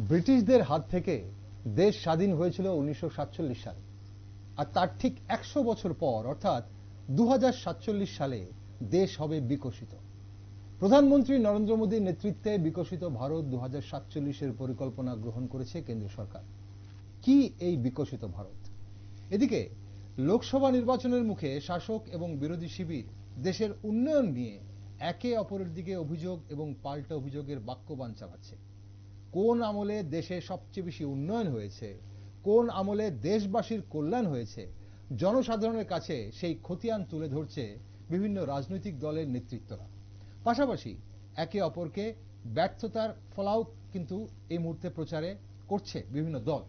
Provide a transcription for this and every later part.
ব্রিটিশদের হাত থেকে দেশ স্বাধীন হয়েছিল 1947 সালে, আর তার ঠিক 100 বছর পর অর্থাৎ 2047 সালে দেশ হবে বিকশিত। প্রধানমন্ত্রী নরেন্দ্র মোদীর নেতৃত্বে বিকশিত ভারত 2047-এর পরিকল্পনা গ্রহণ করেছে কেন্দ্র সরকার। কি এই বিকশিত ভারত? এদিকে লোকসভা নির্বাচনের মুখে শাসক এবং বিরোধী শিবির দেশের উন্নয়ন নিয়ে একে অপরের দিকে অভিযোগ এবং পাল্টা অভিযোগের বাক্যবাণ চালাচ্ছে। কোন আমলে দেশে সবচেয়ে বেশি উন্নয়ন হয়েছে, কোন আমলে দেশবাসীর কল্যাণ হয়েছে, জনসাধারণের কাছে সেই খতিয়ান তুলে ধরছে বিভিন্ন রাজনৈতিক দলের নেতৃত্বরা। পাশাপাশি একে অপরকে ব্যর্থতার ফলাও কিন্তু এই মুহূর্তে প্রচারে করছে বিভিন্ন দল।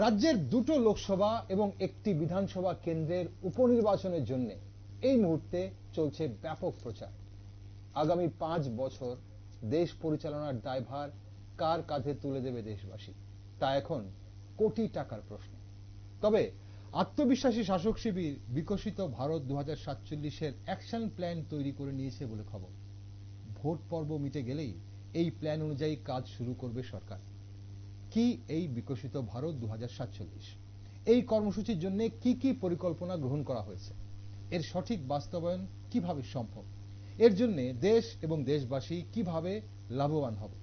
রাজ্যের দুটো লোকসভা এবং একটি বিধানসভা কেন্দ্রের উপনির্বাচনের জন্য এই মুহূর্তে চলছে ব্যাপক প্রচার। আগামী 5 বছর দেশ পরিচালনার দায়ভার কার কাঁধে তুলে দেবে দেশবাসী, তা এখন কোটি টাকার প্রশ্ন। তবে আত্মবিশ্বাসী শাসক শিবির বিকশিত ভারত 2047-এর অ্যাকশন প্ল্যান তৈরি করে নিয়েছে বলে খবর। ভোট পর্ব মিটে গেলেই এই প্ল্যান অনুযায়ী কাজ শুরু করবে সরকার। কি এই বিকশিত ভারত 2047? এই কর্মসূচির জন্য কি কি পরিকল্পনা গ্রহণ করা হয়েছে? এর সঠিক বাস্তবায়ন কিভাবে সম্ভব? এর জন্য দেশ এবং দেশবাসী কিভাবে লাভবান হবে?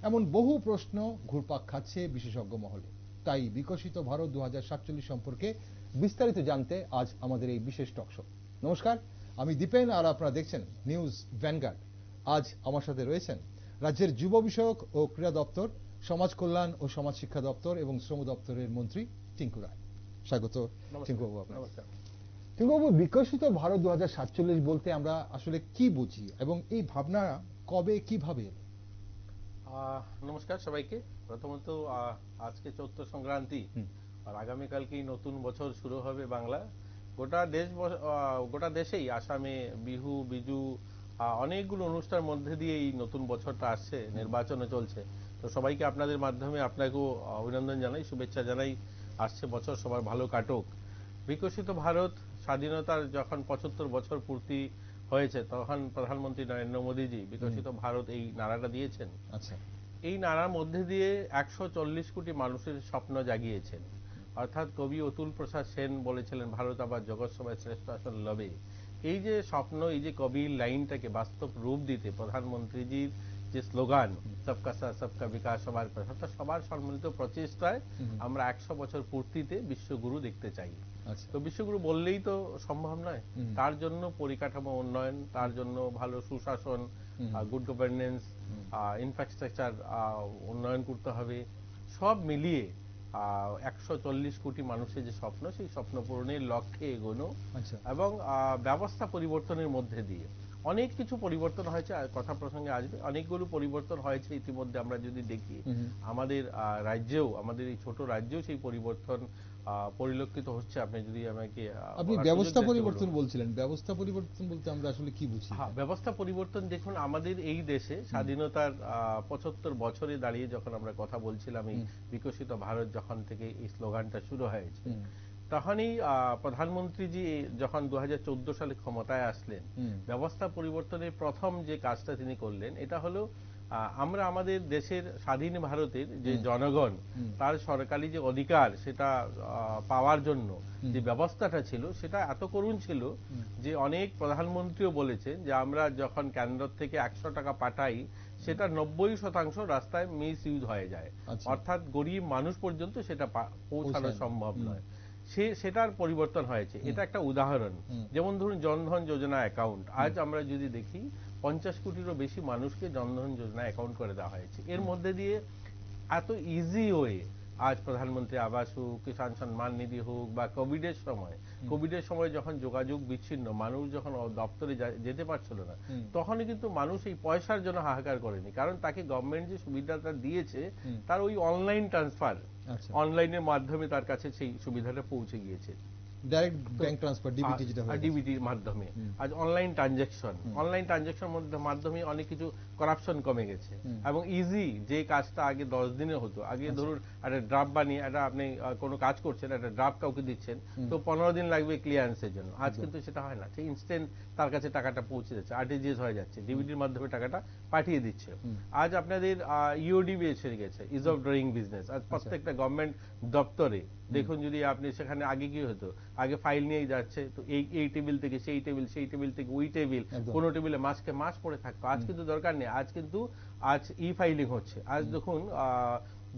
এমন বহু প্রশ্ন ঘুরপাক খাচ্ছে বিশেষজ্ঞ মহলে। তাই বিকশিত ভারত 2047 সম্পর্কে বিস্তারিত জানতে আজ আমাদের এই বিশেষ টক শো। নমস্কার, আমি দীপেন আর আপনারা দেখছেন নিউজ ভ্যানগার্ড। আজ আমার সাথে রয়েছেন রাজ্যের যুব বিষয়ক ও ক্রীড়া দপ্তর, সমাজ কল্যাণ ও সমাজ শিক্ষা দপ্তর এবং শ্রম দপ্তরের মন্ত্রী টিঙ্কু রায়। স্বাগত টিঙ্কুবাবু আপনার। টিঙ্কুবাবু, বিকশিত ভারত 2047 বলতে আমরা আসলে কি বুঝি এবং এই ভাবনা কবে কিভাবে এলো? নমস্কার সবাইকে। প্রথমত আজকে চৈত্র সংক্রান্তি আর আগামীকালকেই নতুন বছর শুরু হবে বাংলা। গোটা দেশেই আসামে বিহু বিজু অনেকগুলো অনুষ্ঠানের মধ্যে দিয়ে এই নতুন বছরটা আসছে, নির্বাচনে চলছে। তো সবাইকে আপনাদের মাধ্যমে আপনাকেও অভিনন্দন জানাই, শুভেচ্ছা জানাই। আসছে বছর সবার ভালো কাটুক। বিকশিত ভারত স্বাধীনতার যখন 75 বছর পূর্তি হয়েছে তখন প্রধানমন্ত্রী নরেন্দ্র মোদীজি বিকশিত ভারত এই নারাটা দিয়েছেন। আচ্ছা, এই নারার মধ্যে দিয়ে 140 কোটি মানুষের স্বপ্ন জাগিয়েছেন। অর্থাৎ কবি অতুল প্রসাদ সেন বলেছিলেন, ভারত আবার জগৎ সভায় শ্রেষ্ঠ আসন লবে। এই যে স্বপ্ন, এই যে কবির লাইনটাকে বাস্তব রূপ দিতে প্রধানমন্ত্রীজির যে স্লোগান সবকা সাথ সবকা বিকাশ, সবার কথা, সবার সম্মিলিত প্রচেষ্টায় আমরা 100 বছর পূর্তিতে বিশ্বগুরু দেখতে চাই। তো বিশ্বগুরু বললেই তো সম্ভব নয়, তার জন্য পরিকাঠামো উন্নয়ন, তার জন্য ভালো সুশাসন, গুড গভর্নেন্স, ইনফ্রাস্ট্রাকচার উন্নয়ন করতে হবে। সব মিলিয়ে 140 কোটি মানুষের যে স্বপ্ন, সেই স্বপ্ন পূরণের লক্ষ্যে এগোনো এবং ব্যবস্থা পরিবর্তনের মধ্যে দিয়ে অনেক কিছু পরিবর্তন হয়েছে। কথা প্রসঙ্গে আসবে, অনেকগুলো পরিবর্তন হয়েছে ইতিমধ্যে। আমরা যদি দেখি আমাদের রাজ্যেও, আমাদের এই ছোট রাজ্যেও সেই পরিবর্তন পরিলক্ষিত হচ্ছে। আপনি যদি আমাকে আপনি ব্যবস্থা পরিবর্তন বলছিলেন, ব্যবস্থা পরিবর্তন বলতে আমরা আসলে কি বুঝি? হ্যাঁ, ব্যবস্থা পরিবর্তন দেখুন, আমাদের এই দেশে স্বাধীনতার 75 বছরে দাঁড়িয়ে যখন আমরা কথা বলছিলাম, এই বিকশিত ভারত যখন থেকে এই স্লোগানটা শুরু হয়েছে, তখনই প্রধানমন্ত্রীজি যখন 2014 সালে ক্ষমতায় আসলেন, ব্যবস্থা পরিবর্তনের প্রথম যে কাজটা তিনি করলেন এটা হলো আমরা আমাদের দেশের স্বাধীন ভারতের যে জনগণ তার সরকারি যে অধিকার সেটা পাওয়ার জন্য যে ব্যবস্থাটা ছিল সেটা এত করুণ ছিল যে অনেক প্রধানমন্ত্রীও বলেছেন যে আমরা যখন কেন্দ্র থেকে 100 টাকা পাঠাই সেটা 90% রাস্তায় মিস ইউজ হয়ে যায়, অর্থাৎ গরিব মানুষ পর্যন্ত সেটা পৌঁছানো সম্ভব নয়। সেটার পরিবর্তন হয়েছে। এটা একটা উদাহরণ। যেমন ধরুন জনধন যোজনা অ্যাকাউন্ট, আজ আমরা যদি দেখি 50 কোটিরও বেশি মানুষকে জনধন যোজনা অ্যাকাউন্ট করে দেওয়া হয়েছে। এর মধ্যে দিয়ে এত ইজি ওয়ে আজ প্রধানমন্ত্রী আবাস হোক, কিষাণ সম্মান নিধি হোক, বা কোভিডের সময় যখন যোগাযোগ বিচ্ছিন্ন, মানুষ যখন দপ্তরে যেতে পারছিল না, তখনই কিন্তু মানুষ এই পয়সার জন্য হাহাকার করেনি, কারণ তাকে গভর্নমেন্ট যে সুবিধাটা দিয়েছে তার ওই অনলাইন ট্রান্সফার, অনলাইনের মাধ্যমে তার কাছে সেই সুবিধাটা পৌঁছে গিয়েছে। ডাইরেক্ট ব্যাংক ট্রান্সফার, ডিবিটির মাধ্যমে। আজ অনলাইন ট্রানজাকশন মাধ্যমে অনেক কিছু করাপশন কমে গেছে এবং ইজি যে কাজটা আগে 10 দিনে হতো, আগে ধরুন একটা ড্রাফট বানিয়ে একটা আপনি কোনো কাজ করছেন, একটা ড্রাফট কাউকে দিচ্ছেন তো 15 দিন লাগবে ক্লিয়ারেন্সের জন্য। আজ কিন্তু সেটা হয় না, ঠিক ইনস্ট্যান্ট তার কাছে টাকাটা পৌঁছে যাচ্ছে, আরটিজিএস হয়ে যাচ্ছে, ডিবিটির মাধ্যমে টাকাটা পাঠিয়ে দিচ্ছে। আজ আপনাদের ইউডিবি এসে গেছে, ইজ অফ ডুইং বিজনেস। আজ প্রত্যেকটা গভর্নমেন্ট দপ্তরে দেখুন, যদি আপনি সেখানে আগে কি হতো, আগে ফাইল নিয়ে যাচ্ছে তো এই টেবিল থেকে সেই টেবিল, সেই টেবিল থেকে ওই টেবিল, কোন টেবিলে মাসকে মাস পড়ে থাকতো। আজ কিন্তু দরকার নেই, আজ কিন্তু ই ফাইলিং হচ্ছে। আজ দেখুন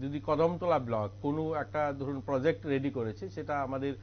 যদি কদমতলা ব্লক কোনো একটা ধরুন প্রজেক্ট রেডি করেছে, সেটা আমাদের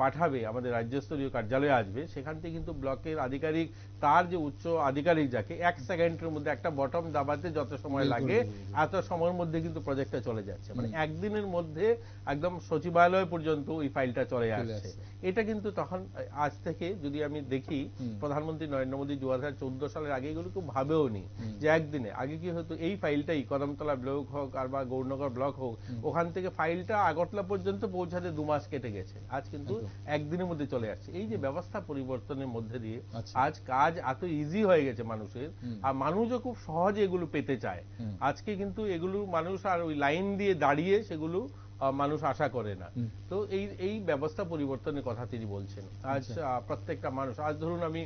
পাঠাবে, আমাদের রাজ্যস্তরীয় কার্যালয়ে আসবে, সেখান থেকে কিন্তু ব্লকের আধিকারিক তার যে উচ্চ আধিকারিক যাকে 1 সেকেন্ডের মধ্যে একটা বটম দাবাতে যত সময় লাগে এত সময়ের মধ্যে কিন্তু প্রজেক্টটা চলে যাচ্ছে। মানে একদিনের মধ্যে একদম সচিবালয় পর্যন্ত ওই ফাইলটা চলে আসছে। এটা কিন্তু তখন আজ থেকে যদি আমি দেখি, প্রধানমন্ত্রী নরেন্দ্র মোদী 2014 সালের আগে এগুলো খুব ভাবেও নি যে একদিনে। আগে কি হতো, এই ফাইলটাই কদমতলা ব্লক হোক আর বা গৌরনগর ব্লক হোক, ওখান থেকে ফাইলটা আগরতলা পর্যন্ত পৌঁছাতে 2 মাস কেটে গেছে, আজ কিন্তু একদিনের মধ্যে চলে আসছে। এই যে ব্যবস্থা পরিবর্তনের মধ্যে দিয়ে আজ কাজ এত ইজি হয়ে গেছে মানুষের, আর মানুষও খুব সহজে এগুলো পেতে চায়। আজকে কিন্তু এগুলো মানুষ আর ওই লাইন দিয়ে দাঁড়িয়ে সেগুলো মানুষ আশা করে না। তো এই ব্যবস্থা পরিবর্তনের কথা তিনি বলছেন। আজ প্রত্যেকটা মানুষ, আজ ধরুন আমি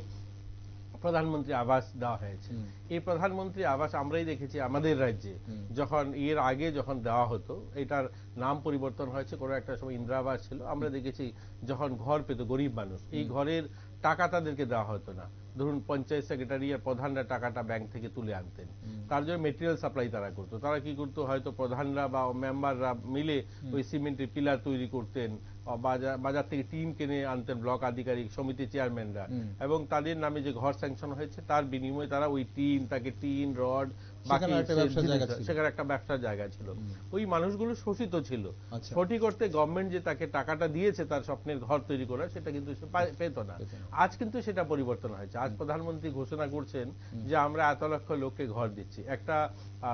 প্রধানমন্ত্রী আবাস দেওয়া হয়েছে, এই প্রধানমন্ত্রী আবাস আমরাই দেখেছি আমাদের রাজ্যে যখন এর আগে যখন দেওয়া হতো, এটার নাম পরিবর্তন হয়েছে, কোনো একটা সময় ইন্দিরা আবাস ছিল। আমরা দেখেছি যখন ঘর পেত গরিব মানুষ, এই ঘরের টাকা তাদেরকে দেওয়া হতো না। ধরুন পঞ্চায়েত সেক্রেটারি আর প্রধানরা টাকাটা ব্যাংক থেকে তুলে আনতেন, তার জন্য মেটেরিয়াল সাপ্লাই তারা করতো। তারা কি করতো, হয়তো প্রধানরা বা মেম্বাররা মিলে ওই সিমেন্টের পিলার তৈরি করতেন, বাজার থেকে টিন কিনে আনতেন ব্লক আধিকারিক, সমিতি চেয়ারম্যানরা, এবং তাদের নামে যে ঘর স্যাংশন হয়েছে তার বিনিময়ে তারা ওই টিন, তাকে টিন রড, সেখানে একটা ব্যবসার জায়গা ছিল। ওই মানুষগুলো শোষিত ছিল, সঠিক করতে গভর্নমেন্ট যে তাকে টাকাটা দিয়েছে তার স্বপ্নের ঘর তৈরি করা, সেটা কিন্তু সে পেত না। আজ কিন্তু সেটা পরিবর্তন হয়েছে। আজ প্রধানমন্ত্রী ঘোষণা করছেন যে আমরা এত লক্ষ লোককে ঘর দিচ্ছি, একটা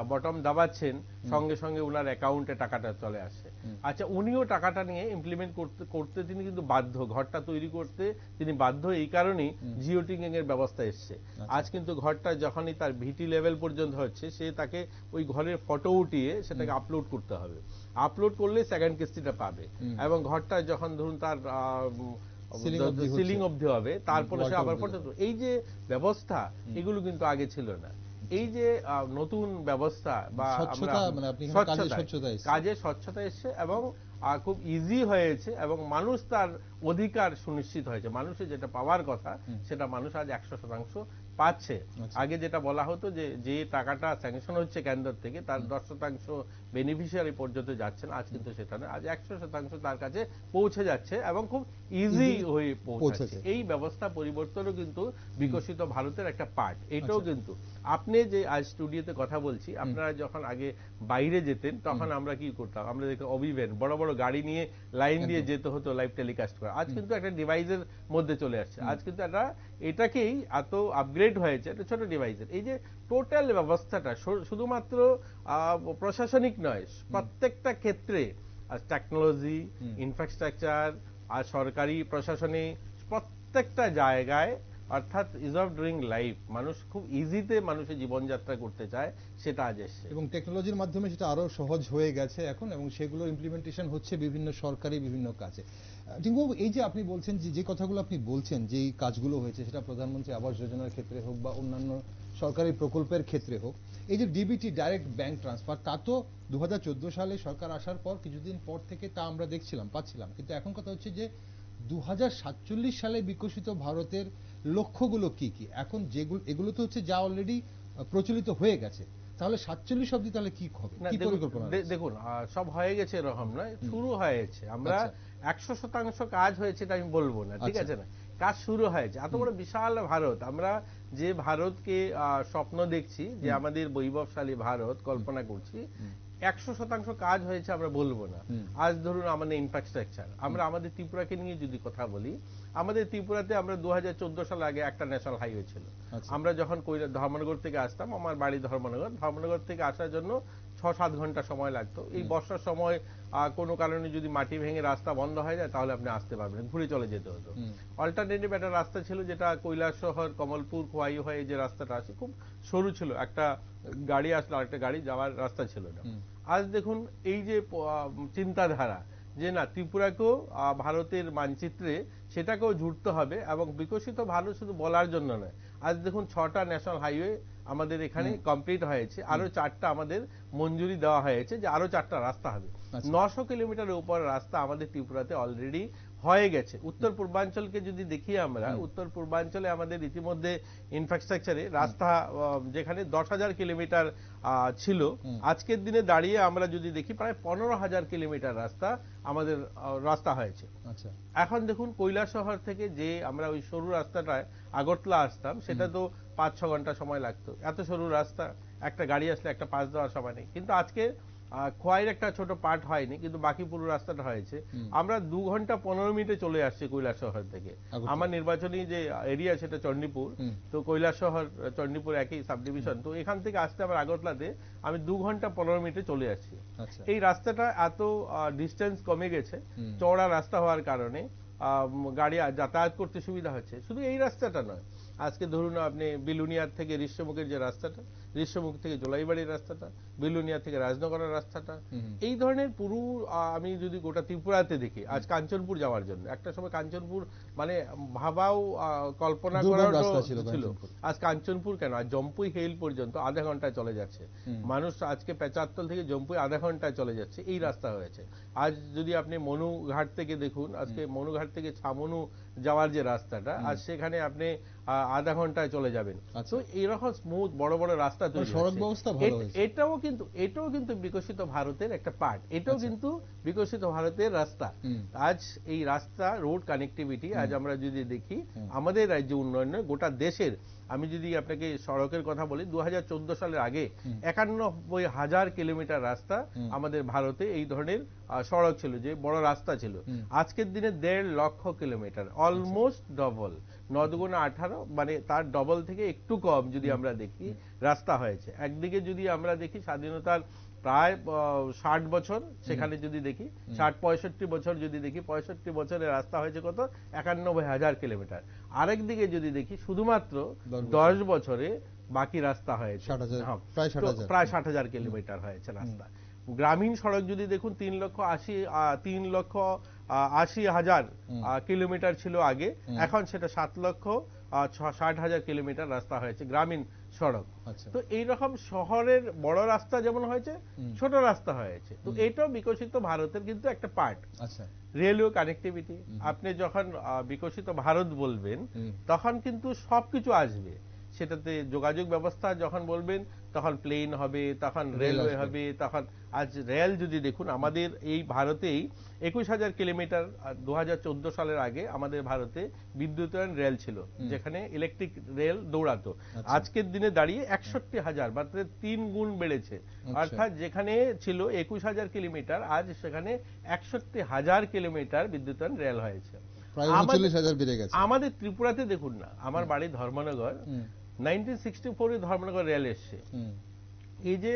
বটম দাবাচ্ছেন, সঙ্গে সঙ্গে ওনার অ্যাকাউন্টে টাকাটা চলে আসে। আচ্ছা, উনিও টাকাটা নিয়ে ইমপ্লিমেন্ট করতে তিনি কিন্তু বাধ্য, ঘরটা তৈরি করতে তিনি বাধ্য। এই কারণেই জিও ট্যাগিং এর ব্যবস্থা এসছে। আজ কিন্তু ঘরটা যখনই তার ভিটি লেভেল পর্যন্ত হচ্ছে, সে তাকে ওই ঘরের ফটো উঠিয়ে সেটাকে আপলোড করতে হবে। আপলোড করলে সেকেন্ড কিস্তিটা পাবে, এবং ঘরটা যখন ধরুন তার সিলিং অবধি হবে, তারপরে সে আবার ফটো। এই যে ব্যবস্থা, এগুলো কিন্তু আগে ছিল না। এই যে নতুন ব্যবস্থা বা কাজে স্বচ্ছতা এসছে এবং খুব ইজি হয়েছে, এবং মানুষ তার অধিকার সুনিশ্চিত হয়েছে। মানুষের যেটা পাওয়ার কথা সেটা মানুষ আজ 100% পাচ্ছে। আগে যেটা বলা হতো যে টাকাটা স্যাংশন হচ্ছে কেন্দ্র থেকে, তার 10% বেনিফিশিয়ারি পর্যন্ত যাচ্ছে না, আজ কিন্তু সেটা না, আজ 100% তার কাছে পৌঁছে যাচ্ছে এবং খুব ইজি হয়ে পৌঁছাচ্ছে। এই ব্যবস্থা পরিবর্তনও কিন্তু বিকশিত ভারতের একটা পার্ট। এটাও কিন্তু আপনি যে আজ স্টুডিওতে কথা বলছি, আপনারা যখন আগে বাইরে যেতেন তখন আমরা কি করতাম, আমরা দেখতাম অভিভ্যান, বড় বড় গাড়ি নিয়ে লাইন দিয়ে যেতে হতো লাইভ টেলিকাস্ট করা। আজ কিন্তু একটা ডিভাইসের মধ্যে চলে আসছে। আজ কিন্তু এটাকেই এত আপগ্রেড হয়েছে একটা ছোট ডিভাইসের। এই যে টোটাল ব্যবস্থাটা শুধুমাত্র প্রশাসনিক নয়, প্রত্যেকটা ক্ষেত্রে টেকনোলজি, ইনফ্রাস্ট্রাকচার আর সরকারি প্রশাসনে প্রত্যেকটা জায়গায়, অর্থাৎ ইজ অফ ডুইং লাইফ, মানুষ খুব ইজিতে মানুষের জীবনযাত্রা করতে চায়, সেটা আজ এসছে। এবং টেকনোলজির মাধ্যমে সেটা আরো সহজ হয়ে গেছে এখন, এবং সেগুলো ইমপ্লিমেন্টেশন হচ্ছে বিভিন্ন সরকারি বিভিন্ন কাজে। টিঙ্কুবাবু, এই যে আপনি বলছেন যে কথাগুলো আপনি বলছেন, যে এই কাজগুলো হয়েছে, সেটা প্রধানমন্ত্রী আবাস যোজনার ক্ষেত্রে হোক বা অন্যান্য সরকারি প্রকল্পের ক্ষেত্রে হোক, এই যে ডিবিটি ডাইরেক্ট ব্যাংক ট্রান্সফার, তা তো 2014 সালে সরকার আসার পর কিছুদিন পর থেকে তা আমরা পাচ্ছিলাম। কিন্তু এখন কথা হচ্ছে যে 2047 সালে বিকশিত ভারতের লক্ষ্যগুলো কি কি, এখন এগুলো তো হচ্ছে যা অলরেডি প্রচলিত হয়ে গেছে, তাহলে 47 অবধি তাহলে কি হবে, কি পরিকল্পনা? দেখুন, সব হয়ে গেছে এরকম নয়, শুরু হয়েছে। আমরা 100% কাজ হয়েছে এটা আমি বলবো না, ঠিক আছে না, কাজ শুরু হয়েছে। এত বড় বিশাল ভারত, আমরা যে ভারতকে স্বপ্ন দেখছি, যে আমাদের বৈভবশালী ভারত কল্পনা করছি, 100% কাজ হয়েছে আমরা বলবো না। আজ ধরুন আমাদের ইনফ্রাস্ট্রাকচার, আমরা আমাদের ত্রিপুরাকে নিয়ে যদি কথা বলি, আমাদের ত্রিপুরাতে আমরা 2014 সাল আগে একটা ন্যাশনাল হাইওয়ে ছিল। আমরা যখন ধর্মনগর থেকে আসতাম, আমার বাড়ি ধর্মনগর থেকে আসার জন্য 6-7 ঘন্টা সময় লাগতো। এই বর্ষার সময় কোনো কারণে যদি মাটি ভেঙে রাস্তা বন্ধ হয়ে যায় তাহলে আপনি আসতে পারবেন, ঘুরে চলে যেতে হতো। অল্টারনেটিভ একটা রাস্তা ছিল যেটা কৈলাসহর, কমলপুর, খোয়াই হয়ে যে রাস্তাটা আছে খুব সরু ছিল, একটা গাড়ি আসলে আরেকটা গাড়ি যাওয়ার রাস্তা ছিল না। আজ দেখুন এই যে চিন্তাধারা যে না, ত্রিপুরাকেও ভারতের মানচিত্রে সেটাকেও জুড়তে হবে, এবং বিকশিত ভারত শুধু বলার জন্য নয়। আজ দেখুন 6টা ন্যাশনাল হাইওয়ে আমাদের এখানে কমপ্লিট হয়েছে, আরো 4টা আমাদের মঞ্জুরি দেওয়া হয়েছে যে আরো 4টা রাস্তা হবে। 900 কিলোমিটারের উপর রাস্তা আমাদের ত্রিপুরাতে অলরেডি হয়ে গেছে। উত্তর পূর্বাঞ্চলকে যদি দেখি আমরা, উত্তর পূর্বাঞ্চলে আমাদের ইতিমধ্যে ইনফ্রাস্ট্রাকচারে রাস্তা যেখানে 10,000 কিলোমিটার ছিল, আজকের দিনে দাঁড়িয়ে আমরা যদি দেখি প্রায় 15,000 কিলোমিটার রাস্তা আমাদের রাস্তা হয়েছে। এখন দেখুন কৈলাসহর থেকে যে আমরা ওই সরু রাস্তাটায় আগরতলা আসতাম, সেটা তো 5-6 ঘন্টা সময় লাগতো। এত সরু রাস্তা, একটা গাড়ি আসলে একটা পাশ দেওয়ার সময় নেই। কিন্তু আজকে খোয়াইয়ের একটা ছোট পার্ট হয়নি, কিন্তু বাকি পুরো রাস্তাটা হয়েছে। আমরা 2 ঘন্টা 15 মিনিটে চলে আসছি কৈলাসহর থেকে। আমার নির্বাচনী যে এরিয়া সেটা চণ্ডীপুর, তো কৈলাসহর চণ্ডীপুর একই সাব ডিভিশন, তো এখান থেকে আসতে আমার আগরতলাতে আমি 2 ঘন্টা 15 মিনিটে চলে আসছি। এই রাস্তাটা এত ডিস্টেন্স কমে গেছে চওড়া রাস্তা হওয়ার কারণে, গাড়ি যাতায়াত করতে সুবিধা হচ্ছে। শুধু এই রাস্তাটা নয়, আজকে ধরুন আপনি বিলুনিয়ার থেকে ঋষ্যমুখের যে রাস্তাটা, ঋষ্যমুখ থেকে জোলাইবাড়ির রাস্তাটা, বিলুনিয়া থেকে রাজনগরের রাস্তাটা, এই ধরনের পুরো আমি যদি গোটা ত্রিপুরাতে দেখি, আজ কাঞ্চনপুর যাওয়ার জন্য একটা সময় কাঞ্চনপুর মানে ভাবাও কল্পনা করার ছিল, আজ কাঞ্চনপুর কেন, আজ জম্পুই হেল পর্যন্ত আধা ঘন্টায় চলে যাচ্ছে মানুষ। আজকে পেচারতল থেকে জম্পুই আধা ঘন্টায় চলে যাচ্ছে, এই রাস্তা হয়েছে। আজ যদি আপনি মনুঘাট থেকে দেখুন, আজকে মনুঘাট থেকে ছামনু যাওয়ার যে রাস্তাটা, আজ সেখানে আপনি আধা ঘন্টায় চলে যাবেন। তো এইরকম স্মুথ বড় বড় রাস্তা তৈরি হচ্ছে। এটাও কিন্তু বিকশিত ভারতের একটা পার্ট, এটাও কিন্তু বিকশিত ভারতের রাস্তা। আজ এই রাস্তা, রোড কানেক্টিভিটি, আজ আমরা যদি দেখি আমাদের রাজ্য উন্নয়নে গোটা দেশের, আমি যদি আপনাকে সড়কের কথা বলি, 2014 সালের আগে 91,000 কিলোমিটার রাস্তা আমাদের ভারতে এই ধরনের সড়ক ছিল, যে বড় রাস্তা ছিল। আজকের দিনে 1.5 লক্ষ কিলোমিটার, অলমোস্ট ডবল, 9 দুগুণে 18, মানে তার ডবল থেকে একটু কম যদি আমরা দেখি রাস্তা হয়েছে। একদিকে যদি আমরা দেখি স্বাধীনতার প্রায় 60 বছর, সেখানে যদি দেখি 60-65 বছর যদি দেখি, 65 বছরের রাস্তা হয়েছে কত, 91,000 কিলোমিটার। আরেকদিকে যদি দেখি শুধুমাত্র 10 বছরে বাকি রাস্তা হয়েছে প্রায় 60,000 কিলোমিটার হয়েছে রাস্তা। গ্রামীণ সড়ক যদি দেখুন 3,80,000 কিলোমিটার ছিল আগে, এখন সেটা 7,60,000 কিলোমিটার রাস্তা হয়েছে গ্রামীণ সড়ক। তো এইরকম শহরের বড় রাস্তা যেমন হয়েছে, ছোট রাস্তা হয়েছে। তো এটাও বিকশিত ভারতের কিন্তু একটা পার্ট। রেলওয়ে কানেক্টিভিটি, আপনি যখন বিকশিত ভারত বলবেন তখন কিন্তু সবকিছু আসবে সেটাতে। যোগাযোগ ব্যবস্থা যখন বলবেন তখন প্লেন হবে, তখন রেলওয়ে হবে, তখন আজ রেল যদি দেখুন আমাদের এই ভারতেই 21,000 কিলোমিটার 2014 সালের আগে আমাদের ভারতে বিদ্যুতায়ন রেল ছিল, যেখানে ইলেকট্রিক রেল দৌড়াতো। আজকের দিনে দাঁড়িয়ে 61,000, মাত্র 3 গুণ বেড়েছে। অর্থাৎ যেখানে ছিল 21,000 কিলোমিটার, আজ সেখানে 61,000 কিলোমিটার বিদ্যুতায়ন রেল হয়েছে। আমাদের ত্রিপুরাতে দেখুন না, আমার বাড়ি ধর্মনগর, 1964 ধর্মনগর রেল এসছে। এই যে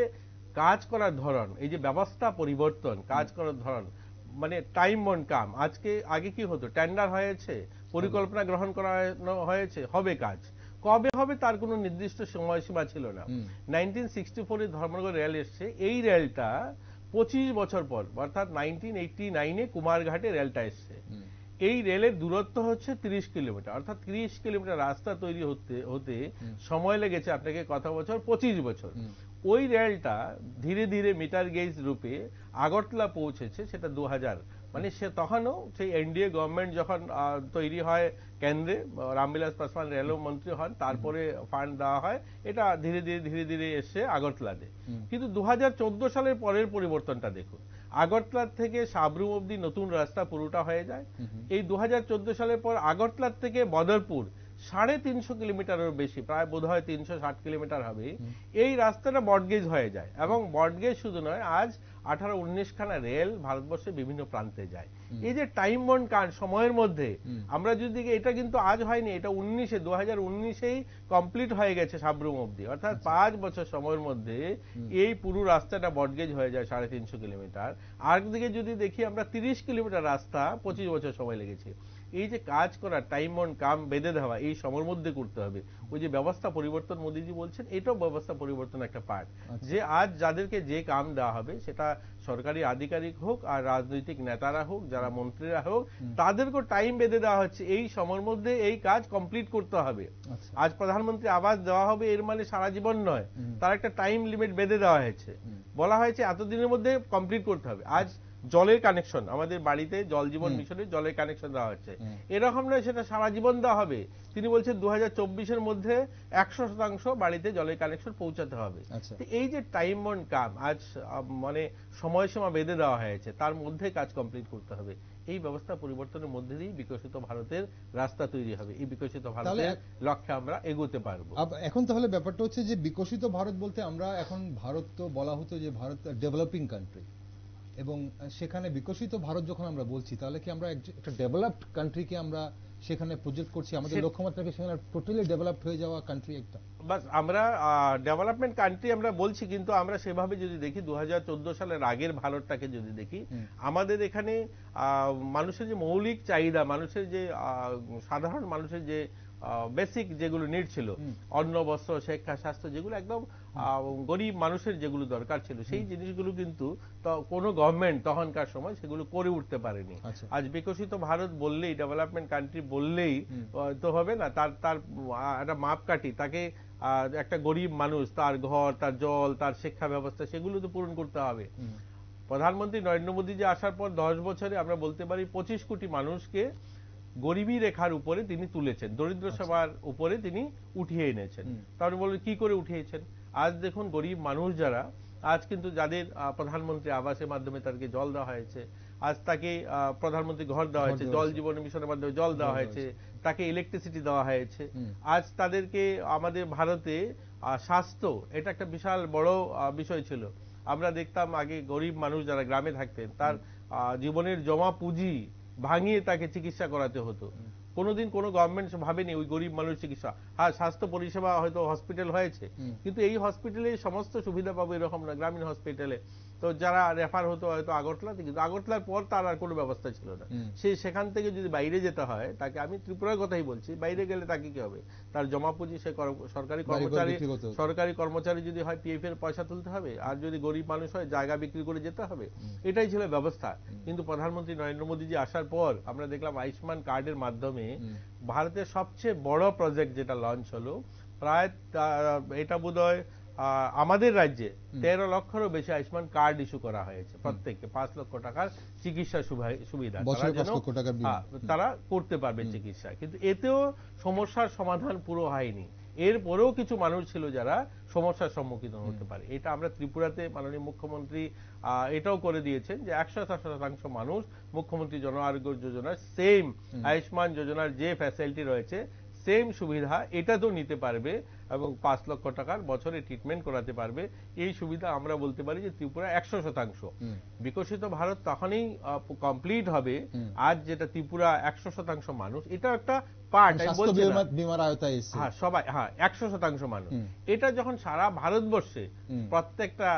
কাজ করার ধরন, এই যে ব্যবস্থা পরিবর্তন, কাজ করার ধরন, মানে টাইম বন্ড কাম। আগে কি হতো, টেন্ডার হয়েছে, পরিকল্পনা গ্রহণ করা হয়েছে, হবে কাজ, কবে হবে তার কোনো নির্দিষ্ট সময়সীমা ছিল না। 1964 ধর্মনগর রেল এসছে। এই রেলটা 25 বছর পর, অর্থাৎ 1989 কুমারঘাটে রেলটা এসছে। এই রেলের দূরত্ব হচ্ছে 30 কিলোমিটার, অর্থাৎ 30 কিলোমিটার রাস্তা তৈরি হতে সময় লেগেছে আপনাকে কত বছর, 25 বছর। ওই রেলটা ধীরে ধীরে মিটার গেজ রূপে আগরতলা পৌঁছেছে, সেটা 2000, মানে সে তখনও সেই এনডিএ গভর্নমেন্ট যখন তৈরি হয় কেন্দ্রে, রামবিলাস পাসওয়ান রেল মন্ত্রী হন, তারপরে ফান্ড দেওয়া হয়, এটা ধীরে ধীরে এসে আগরতলাতে। কিন্তু 2014 সালের পরের পরিবর্তনটা দেখুন, আগরতলা থেকে সাবরুম অবধি নতুন রাস্তা পুরোটা হয়ে যায়। এই 2014 সালের পর আগরতলা থেকে বদরপুর 350 কিলোমিটারের বেশি, প্রায় বোধহয় 360 কিলোমিটার হবে, এই রাস্তাটা ব্রডগেজ হয়ে যায়। এবং ব্রডগেজ শুধু নয়, আজ 18-19 খানা রেল ভারতবর্ষের বিভিন্ন প্রান্তে যায়। এই যে টাইম বন্ড কার্ড সময়ের মধ্যে আমরা যদি, এটা কিন্তু আজ হয়নি, এটা 2019-এই কমপ্লিট হয়ে গেছে সাবরুম অবধি, অর্থাৎ 5 বছর সময়ের মধ্যে এই পুরো রাস্তাটা ব্রডগেজ হয়ে যায় 350 কিলোমিটার। আরেকদিকে যদি দেখি আমরা 30 কিলোমিটার রাস্তা 25 বছর সময় লেগেছে। এই যে কাজ করা, টাইম বন্ড কাম বেঁধে দেওয়া, এই সময়ের মধ্যে করতে হবে। ওই যে ব্যবস্থা পরিবর্তন মোদীজি বলছেন, এটাও ব্যবস্থা পরিবর্তন একটা পার্ট, যে আজ যাদেরকে যে কাম দেওয়া হবে, সেটা সরকারি আধিকারিক হোক আর রাজনৈতিক নেতারা হোক, যারা মন্ত্রীরা হোক, তাদেরকে টাইম বেঁধে দেওয়া হচ্ছে, এই সময়ের মধ্যে এই কাজ কমপ্লিট করতে হবে। আজ প্রধানমন্ত্রী আবাস দেওয়া হবে, এর মানে সারা জীবন নয়, তার একটা টাইম লিমিট বেঁধে দেওয়া হয়েছে, বলা হয়েছে এতদিনের মধ্যে কমপ্লিট করতে হবে। আজ জলের কানেকশন, আমাদের বাড়িতে জল জীবন মিশনে জলের কানেকশন দেওয়া হচ্ছে, এরকম নয় সেটা সারা জীবন দেওয়া হবে। তিনি বলছেন 2024-এর মধ্যে 100% বাড়িতে জলের কানেকশন পৌঁছাতে হবে। এই যে টাইম বন্ড কাম আজ মানে সময়সীমা বেঁধে দেওয়া হয়েছে, তার মধ্যে কাজ কমপ্লিট করতে হবে। এই ব্যবস্থা পরিবর্তনের মধ্যে দিয়েই বিকশিত ভারতের রাস্তা তৈরি হবে, এই বিকশিত ভারতের লক্ষ্যে আমরা এগোতে পারবো। এখন তাহলে ব্যাপারটা হচ্ছে যে বিকশিত ভারত বলতে আমরা এখন ভারত তো বলা হতো যে ভারত ডেভেলপিং কান্ট্রি, এবং সেখানে বিকশিত ভারত যখন আমরা বলছি, তাহলে কি আমরা একটা ডেভেলপড কান্ট্রিকে আমরা সেখানে প্রজেক্ট করছি? আমাদের লক্ষ্যমাত্রাকে সেখানে টোটালি ডেভেলপড হয়ে যাওয়া কান্ট্রি একটা, বাস আমরা ডেভেলপমেন্ট কান্ট্রি আমরা বলছি, কিন্তু আমরা সেভাবে যদি দেখি 2014 সালের আগের ভারতটাকে যদি দেখি, আমাদের এখানে মানুষের যে মৌলিক চাহিদা, মানুষের যে সাধারণ মানুষের যে বেসিক যেগুলো নিড ছিল, অন্ন বস্ত্র শিক্ষা স্বাস্থ্য, যেগুলো একদম গরিব মানুষের যেগুলো দরকার ছিল, সেই জিনিসগুলো কিন্তু কোনো গভর্নমেন্ট তখনকার সময় সেগুলো করে উঠতে পারেনি। আজ বিকশিত ভারত বললেই, ডেভেলপমেন্ট কান্ট্রি বললেই তো হবে না, তার একটা মাপকাঠি, তাকে একটা গরিব মানুষ, তার ঘর, তার জল, তার শিক্ষা ব্যবস্থা, সেগুলো তো পূরণ করতে হবে। প্রধানমন্ত্রী নরেন্দ্র মোদী যে আসার পর 10 বছরে আমরা বলতে পারি 25 কোটি মানুষকে গরিবী রেখার উপরে তিনি তুলেছেন, দরিদ্র সীমার উপরে তিনি উঠিয়ে এনেছেন। তাহলে বলবেন কি করে উঠিয়েছেন? আজ দেখুন গরিব মানুষ যারা, আজ কিন্তু যাদের প্রধানমন্ত্রী আবাসের মাধ্যমে তাদেরকে জল দেওয়া হয়েছে, আজ তাকে প্রধানমন্ত্রী ঘর দেওয়া হয়েছে, জল জীবন মিশনের মাধ্যমে জল দেওয়া হয়েছে, তাকে ইলেকট্রিসিটি দেওয়া হয়েছে। আজ তাদেরকে আমাদের ভারতে স্বাস্থ্য, এটা একটা বিশাল বড় বিষয় ছিল। আমরা দেখতাম আগে গরিব মানুষ যারা গ্রামে থাকতেন, তার জীবনের জমা পুঁজি ভাঙিয়ে তাকে চিকিৎসা করাতে হতো। কোনোদিন কোনো গভর্নমেন্ট ভাবেনি ওই গরিব মানুষ চিকিৎসা, হ্যাঁ স্বাস্থ্য পরিষেবা হয়তো হসপিটাল হয়েছে, কিন্তু এই হসপিটালে সমস্ত সুবিধা পাবো এরকম না। গ্রামীণ হসপিটালে তো যারা রেফার হতো হয়তো আগরতলাতে, কিন্তু আগরতলার পর তার আর কোনো ব্যবস্থা ছিল না। সেখান থেকে যদি বাইরে যেতে হয় তাকে, আমি ত্রিপুরার কথাই বলছি, বাইরে গেলে তাকে কি হবে? তার জমা পুঁজি, সে সরকারি কর্মচারী যদি হয় পিএফ এর পয়সা তুলতে হবে, আর যদি গরিব মানুষ হয় জায়গা বিক্রি করে যেতে হবে। এটাই ছিল ব্যবস্থা। কিন্তু প্রধানমন্ত্রী নরেন্দ্র মোদীজি আসার পর আমরা দেখলাম আয়ুষ্মান কার্ডের মাধ্যমে ভারতের সবচেয়ে বড় প্রজেক্ট যেটা লঞ্চ হলো, প্রায় এটা বোধহয় আমাদের রাজ্যে 13 লক্ষেরও বেশি আয়ুষ্মান কার্ড ইস্যু করা হয়েছে, প্রত্যেককে 5 লক্ষ টাকার চিকিৎসা সুবিধা তারা করতে পারবে চিকিৎসা। কিন্তু এতেও সমস্যার সমাধান পুরো হয়নি। এরপরেও কিছু মানুষ ছিল যারা সমস্যার সম্মুখীন হতে পারে। এটা আমরা ত্রিপুরাতে মাননীয় মুখ্যমন্ত্রী এটাও করে দিয়েছেন যে 100% মানুষ মুখ্যমন্ত্রী জন আরোগ্য যোজনার সেম আয়ুষ্মান যোজনার যে ফ্যাসিলিটি রয়েছে, সেম সুবিধা এটা তো নিতে পারবে এবং 5 লক্ষ টাকার বছরে ট্রিটমেন্ট করাতে পারবে। এই সুবিধা আমরা বলতে পারি যে ত্রিপুরা 100%। বিকশিত ভারত তখনই কমপ্লিট হবে আজ যেটা ত্রিপুরা 100% মানুষ, এটা একটা পার্ট, হ্যাঁ সবাই, হ্যাঁ 100% মানুষ। এটা যখন সারা ভারতবর্ষে প্রত্যেকটা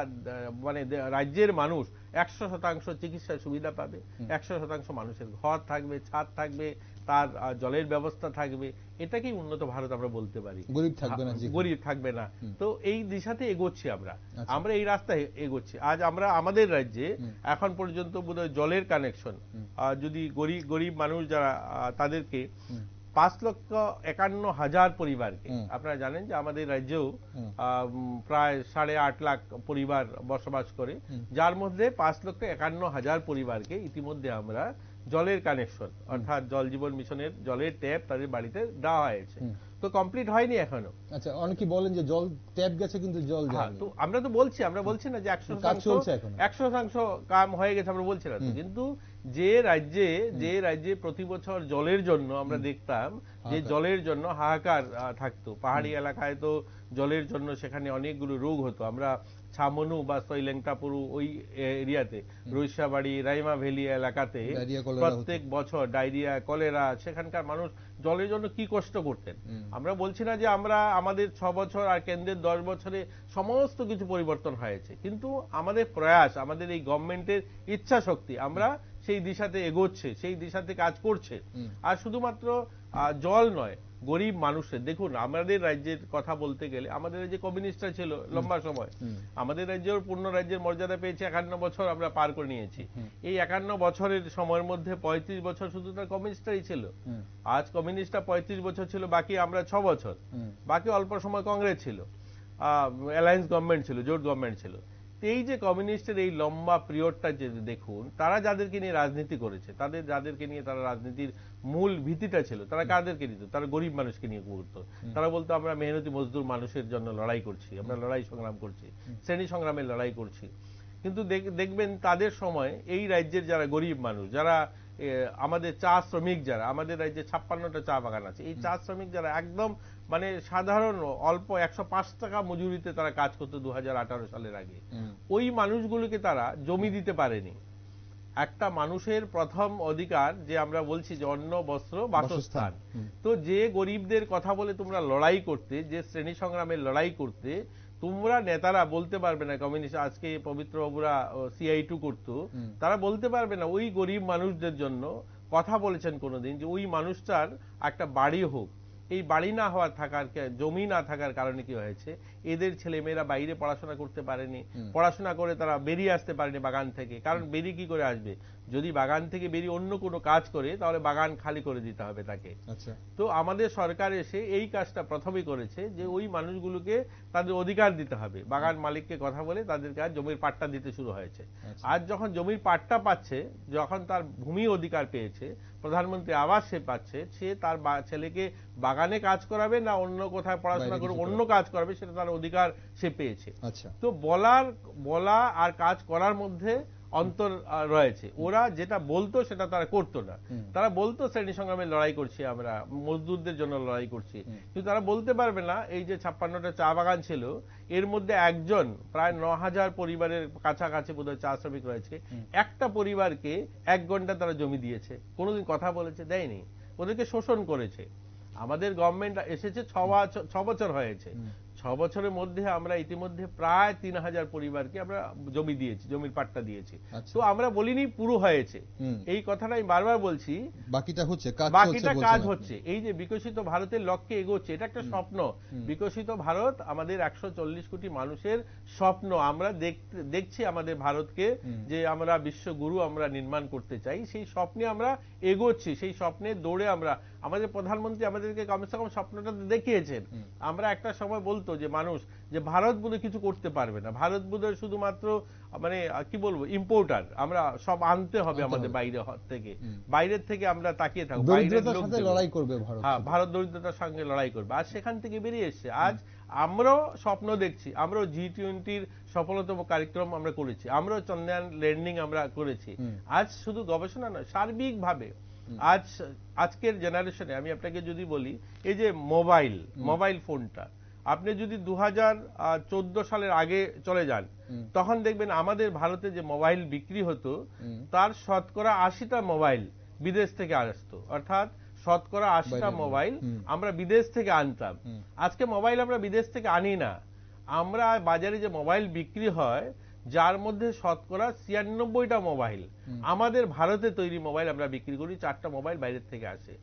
মানে রাজ্যের মানুষ 100% চিকিৎসার সুবিধা পাবে, 100% মানুষের ঘর থাকবে, ছাদ থাকবে, তার জলের ব্যবস্থা থাকবে, এটাকেই উন্নত ভারত আমরা বলতে পারি। গরিব থাকবে না। তো এই দিশাতে এগোচ্ছি আমরা এই রাস্তায় এগোচ্ছি। আজ আমরা আমাদের রাজ্যে এখন পর্যন্ত বোধহয় জলের কানেকশন যদি গরিব মানুষ যারা, তাদেরকে 5,51,000 পরিবারকে, আপনারা জানেন যে আমাদের রাজ্যেও প্রায় 8.5 লাখ পরিবার বসবাস করে, যার মধ্যে 5,51,000 পরিবারকে ইতিমধ্যে আমরা জলের কানেকশন অর্থাৎ জল জীবন মিশনের জলের ট্যাপ তাদের বাড়িতে দেওয়া হয়েছে। তো কমপ্লিট হয়নি এখনো। আচ্ছা, অনেকে বলেন যে জল ট্যাপ গেছে কিন্তু জল যায়নি। তো আমরা বলছি না যে 100% কাম হয়ে গেছে, আমরা বলছি না তো। কিন্তু যে রাজ্যে প্রতি বছর জলের জন্য আমরা দেখতাম যে জলের জন্য হাহাকার থাকতো, পাহাড়ি এলাকায় তো জলের জন্য সেখানে অনেকগুলো রোগ হতো। আমরা ছামনু বা সৈলেংটাপুরু ওই এরিয়াতে, রইসাবাড়ি, রাইমা ভ্যালি এলাকাতে প্রত্যেক বছর ডায়রিয়া, কলেরা, সেখানকার মানুষ জলের জন্য কি কষ্ট করতেন। আমরা বলছি না যে আমরা আমাদের 6 বছর আর কেন্দ্রের 10 বছরে সমস্ত কিছু পরিবর্তন হয়েছে, কিন্তু আমাদের প্রয়াস, আমাদের এই গভর্নমেন্টের ইচ্ছা শক্তি, আমরা সেই দিশাতে এগোচ্ছে, সেই দিশাতে কাজ করছে। আর শুধুমাত্র জল নয়, গরিব মানুষের, দেখুন আমাদের রাজ্যের কথা বলতে গেলে, আমাদের রাজ্যে কমিউনিস্টরা ছিল লম্বা সময়, আমাদের রাজ্যের পূর্ণ রাজ্যের মর্যাদা পেয়েছে 51 বছর আমরা পার করে নিয়েছি। এই 51 বছরের সময়ের মধ্যে 35 বছর শুধু তার কমিউনিস্টরাই ছিল। আজ কমিউনিস্টরা 35 বছর ছিল, বাকি আমরা 6 বছর, বাকি অল্প সময় কংগ্রেস ছিল, অ্যালায়েন্স গভর্নমেন্ট ছিল, জোট গভর্নমেন্ট ছিল। এই যে কমিউনিস্টের এই লম্বা পিরিয়ডটা যে দেখুন, তারা যাদেরকে নিয়ে রাজনীতি করেছে, যাদেরকে নিয়ে তারা রাজনীতির মূল ভিত্তিটা ছিল, তারা কাদেরকে নিত? তারা গরিব মানুষকে নিয়ে করতো। তারা বলতো আমরা মেহনতি মজদুর মানুষের জন্য লড়াই করছি, আমরা লড়াই সংগ্রাম করছি, শ্রেণী সংগ্রামের লড়াই করছি। কিন্তু দেখবেন তাদের সময় এই রাজ্যের যারা গরিব মানুষ, যারা আমাদের চা শ্রমিক, যারা আমাদের রাজ্যে 56টা চা বাগান আছে, এই চা শ্রমিক যারা একদম মানে সাধারণ অল্প 105 টাকা মজুরিতে তারা কাজ করতো 2018 সালের আগে, ওই মানুষগুলোকে তারা জমি দিতে পারেনি। একটা মানুষের প্রথম অধিকার যে আমরা বলছি যে অন্ন, বস্ত্র, বাসস্থান। তো যে গরিবদের কথা বলে তোমরা লড়াই করতে, যে শ্রেণী সংগ্রামের লড়াই করতে, তোমরা নেতারা বলতে পারবে না, কমিউনিস্ট আজকে পবিত্র বাবুরা CI2 করতো, তারা বলতে পারবে না ওই গরিব মানুষদের জন্য কথা বলেছেন কোনোদিন যে ওই মানুষটার একটা বাড়ি হোক। এই বাড়ি না হওয়ার, জমি না থাকার কারণে কি হয়েছে, এদের ছেলেমেয়েরা বাইরে পড়াশোনা করতে পারেনি, পড়াশোনা করে তারা বেরিয়ে আসতে পারেনি বাগান থেকে। কারণ বেরিয়ে কি করে আসবে? যদি বাগান থেকে বেরিয়ে অন্য কোনো কাজ করে, তাহলে বাগান খালি করে দিতে হবে তাকে। তো আমাদের সরকার এসে এই কাজটা প্রথমেই করেছে যে ওই মানুষগুলোকে তাদের অধিকার দিতে হবে, বাগান মালিককে কথা বলে তাদেরকে আর জমির পাট্টা দিতে শুরু হয়েছে। আজ যখন জমির পাট্টা পাচ্ছে, যখন তার ভূমি অধিকার পেয়েছে, প্রধানমন্ত্রী আবাস সে পাচ্ছে, সে তার ছেলেকে বাগানে কাজ করাবে না অন্য কোথায় পড়াশোনা করে অন্য কাজ করবে, সেটা তার অধিকার সে পেয়েছে। তো বলা আর কাজ করার মধ্যে অন্তর রয়েছে। ওরা যেটা বলতো সেটা তারা করতো না। তারা বলতো শ্রেণী সংগ্রামের লড়াই করছি, আমরা মজদুরদের জন্য লড়াই করছি, কিন্তু তারা বলতে পারবে না এই যে 56টা চা বাগান ছিল, এর মধ্যে একজন প্রায় 9000 পরিবারের কাছাকাছি বোধহয় চা শ্রমিক রয়েছে, একটা পরিবারকে 1 ঘন্টা তারা জমি দিয়েছে, কোনোদিন কথা বলেছে? দেয়নি, ওদেরকে শোষণ করেছে। আমাদের গভর্নমেন্ট এসেছে 6 বছর হয়েছে, 6 বছরের মধ্যে আমরা ইতিমধ্যে প্রায় 3000 পরিবারকে আমরা জমি দিয়েছি, জমির পাট্টা দিয়েছি। তো আমরা বলিনি পুরো হয়েছে, এই কথাটা আমি বারবার বলছি, বাকিটা কাজ হচ্ছে। এই যে বিকশিত ভারতের লক্ষ্যে এগোচ্ছে, এটা একটা স্বপ্ন। বিকশিত ভারত আমাদের 140 কোটি মানুষের স্বপ্ন। আমরা দেখছি আমাদের ভারতকে যে আমরা বিশ্বগুরু আমরা নির্মাণ করতে চাই, সেই স্বপ্নে আমরা এগোচ্ছি, সেই স্বপ্নের দৌড়ে আমরা, আমাদের প্রধানমন্ত্রী আমাদেরকে কমসে কম স্বপ্নটা দেখিয়েছেন। আমরা একটা সময় বলতো যে মানুষ যে ভারত বোধহয় কিছু করতে পারবে না, ভারত বোধহয় শুধুমাত্র মানে কি বলবো ইম্পোর্টার, আমরা সব আনতে হবে আমাদের বাইরের থেকে আমরা তাকিয়ে থাকবো, ভারত দরিদ্রতার সঙ্গে লড়াই করবে। আজ সেখান থেকে বেরিয়ে এসছে, আজ আমরাও স্বপ্ন দেখছি, আমরাও G20-র সফলতম কার্যক্রম আমরা করেছি, আমরাও চন্দ্রযান ল্যান্ডিং আমরা করেছি। আজ শুধু গবেষণা নয়, সার্বিকভাবে আজকের জেনারেশনে আমি আপনাকে যদি বলি, এই যে মোবাইল ফোনটা, আপনি যদি 2014 সালের আগে চলে যান, তখন দেখবেন আমাদের ভারতে যে মোবাইল বিক্রি হতো, তার শতকরা 80টা মোবাইল বিদেশ থেকে আসতো, অর্থাৎ শতকরা 80টা মোবাইল আমরা বিদেশ থেকে আনতাম। আজকে মোবাইল আমরা বিদেশ থেকে আনি না, আমরা বাজারে যে মোবাইল বিক্রি হয়, যার মধ্যে শতকরা 96টা মোবাইল আমাদের ভারতে তৈরি মোবাইল আমরা বিক্রি করি, 4টা মোবাইল বাইরের থেকে আসে।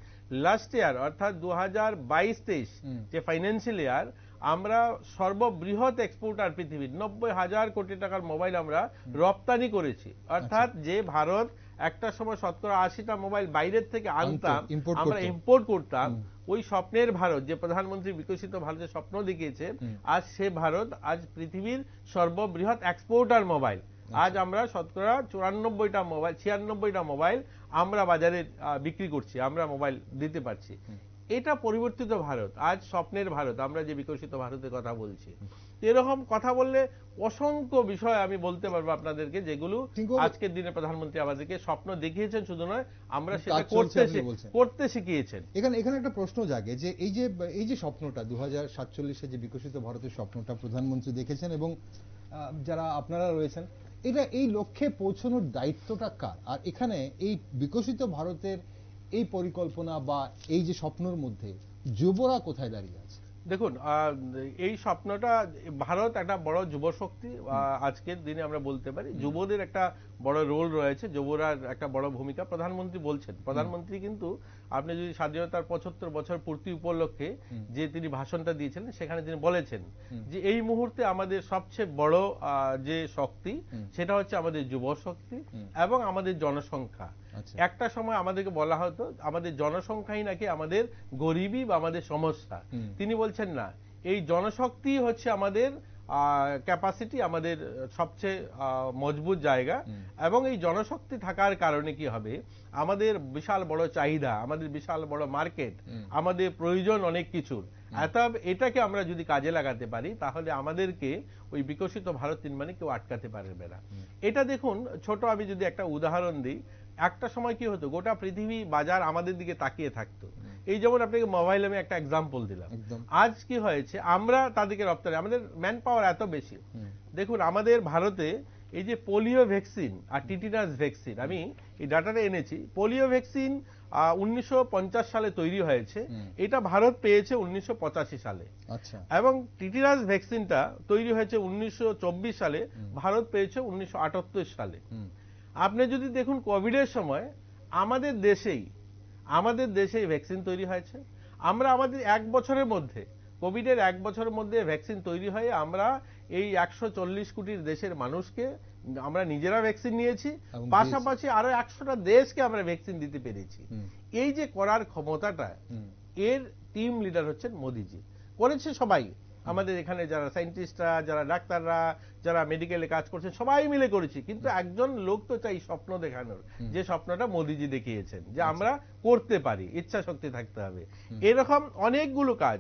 লাস্ট ইয়ার অর্থাৎ 2022-23 যে ফাইন্যান্সিয়াল ইয়ার, আমরা সর্ববৃহৎ এক্সপোর্টার পৃথিবীর 90,000 কোটি টাকার মোবাইল আমরা রপ্তানি করেছি। অর্থাৎ যে ভারত একটা সময় শতকরা 80টা মোবাইল বাইরের থেকে আনতাম, আমরা ইম্পোর্ট করতাম, ওই স্বপ্নের ভারত যে প্রধানমন্ত্রী বিকশিত ভারতের স্বপ্ন দেখিয়েছেন, আজ সে ভারত আজ পৃথিবীর সর্ববৃহৎ এক্সপোর্টার মোবাইল। আজ আমরা শতকরা 96টা মোবাইল আমরা বাজারে বিক্রি করছি, আমরা মোবাইল দিতে পারছি। এটা পরিবর্তিত ভারত, আজ স্বপ্নের ভারত, আমরা যে বিকশিত ভারতের কথা বলছি। এরকম কথা বললে অসংখ্য বিষয় আমি বলতে পারবো আপনাদেরকে, যেগুলো আজকের দিনে প্রধানমন্ত্রী আমাদেরকে স্বপ্ন দেখিয়েছেন, শুধু নয় আমরা সেটা করতে শিখিয়েছেন। এখানে একটা প্রশ্ন জাগে যে এই যে স্বপ্নটা 2047 যে বিকশিত ভারতের স্বপ্নটা প্রধানমন্ত্রী দেখেছেন এবং যারা আপনারা রয়েছেন, এটা এই লক্ষ্যে পৌঁছানোর দায়িত্বটা কার? আর এখানে এই বিকশিত ভারতের এই পরিকল্পনা বা এই যে স্বপ্নের মধ্যে যুবরা কোথায় দাঁড়িয়ে আছে? দেখুন, এই স্বপ্নটা, ভারত একটা বড় যুব শক্তি, আজকের দিনে আমরা বলতে পারি যুবদের একটা বড় রোল রয়েছে, যুবরা একটা বড় ভূমিকা। প্রধানমন্ত্রী বলছেন, প্রধানমন্ত্রী কিন্তু আপনি যদি স্বাধীনতার 75 বছর পূর্তি উপলক্ষে যে তিনি ভাষণটা দিয়েছিলেন, সেখানে তিনি বলেছেন যে এই মুহূর্তে আমাদের সবচেয়ে বড় যে শক্তি সেটা হচ্ছে আমাদের যুব শক্তি এবং আমাদের জনসংখ্যা। একটা সময় আমাদেরকে বলা হতো আমাদের জনসংখ্যাই নাকি আমাদের গরিবী বা আমাদের সমস্যা। তিনি বলছেন না, এই জনশক্তি হচ্ছে আমাদের ক্যাপাসিটি, আমাদের সবচেয়ে মজবুত জায়গা। এবং এই জনশক্তি থাকার কারণে কি হবে, আমাদের বিশাল বড় চাহিদা, আমাদের বিশাল বড় মার্কেট, আমাদের প্রয়োজন অনেক কিছুর। এটাকে আমরা যদি কাজে লাগাতে পারি, তাহলে আমাদেরকে ওই বিকশিত ভারত নির্মাণে কেউ আটকাতে পারবে না। এটা দেখুন, ছোট আমি যদি একটা উদাহরণ দিই, একটা সময় কি হতো, গোটা পৃথিবী বাজার আমাদের দিকে তাকিয়ে থাকতো। এই যেমন আপনাকে মোবাইল আমি একটা এক্সাম্পল দিলাম। আজ কি হয়েছে, আমরা তাদেরকে রপ্তানি, আমাদের ম্যান পাওয়ার এত বেশি। দেখুন, আমাদের ভারতে এই যে পোলিও ভ্যাকসিন আর টিটিনাস ভ্যাকসিন, আমি এই ডাটাটা এনেছি। পোলিও ভ্যাকসিন 1950 সালে তৈরি হয়েছে, এটা ভারত পেয়েছে 1985 সালে। এবং টিটিনাস ভ্যাকসিনটা তৈরি হয়েছে 1924 সালে, ভারত পেয়েছে 1978 সালে। আপনি যদি দেখুন, কোভিডের সময় আমাদের দেশেই ভ্যাকসিন তৈরি হয়েছে। আমরা আমাদের 1 বছরের মধ্যে, কোভিডের 1 বছরের মধ্যে ভ্যাকসিন তৈরি হয়ে আমরা এই 140 কোটির দেশের মানুষকে আমরা নিজেরা ভ্যাকসিন নিয়েছি, পাশাপাশি আরো 100টা দেশকে আমরা ভ্যাকসিন দিতে পেরেছি। এই যে করার ক্ষমতাটা, এর টিম লিডার হচ্ছেন মোদিজি। করেছে সবাই, আমাদের এখানে যারা সায়েন্টিস্টরা, যারা ডাক্তাররা, যারা মেডিকেলে কাজ করছেন, সবাই মিলে করেছি। কিন্তু একজন লোক তো চাই স্বপ্ন দেখানোর, যে স্বপ্নটা মোদিজি দেখিয়েছেন, যে আমরা করতে পারি, ইচ্ছা শক্তি থাকতে হবে। এরকম অনেকগুলো কাজ,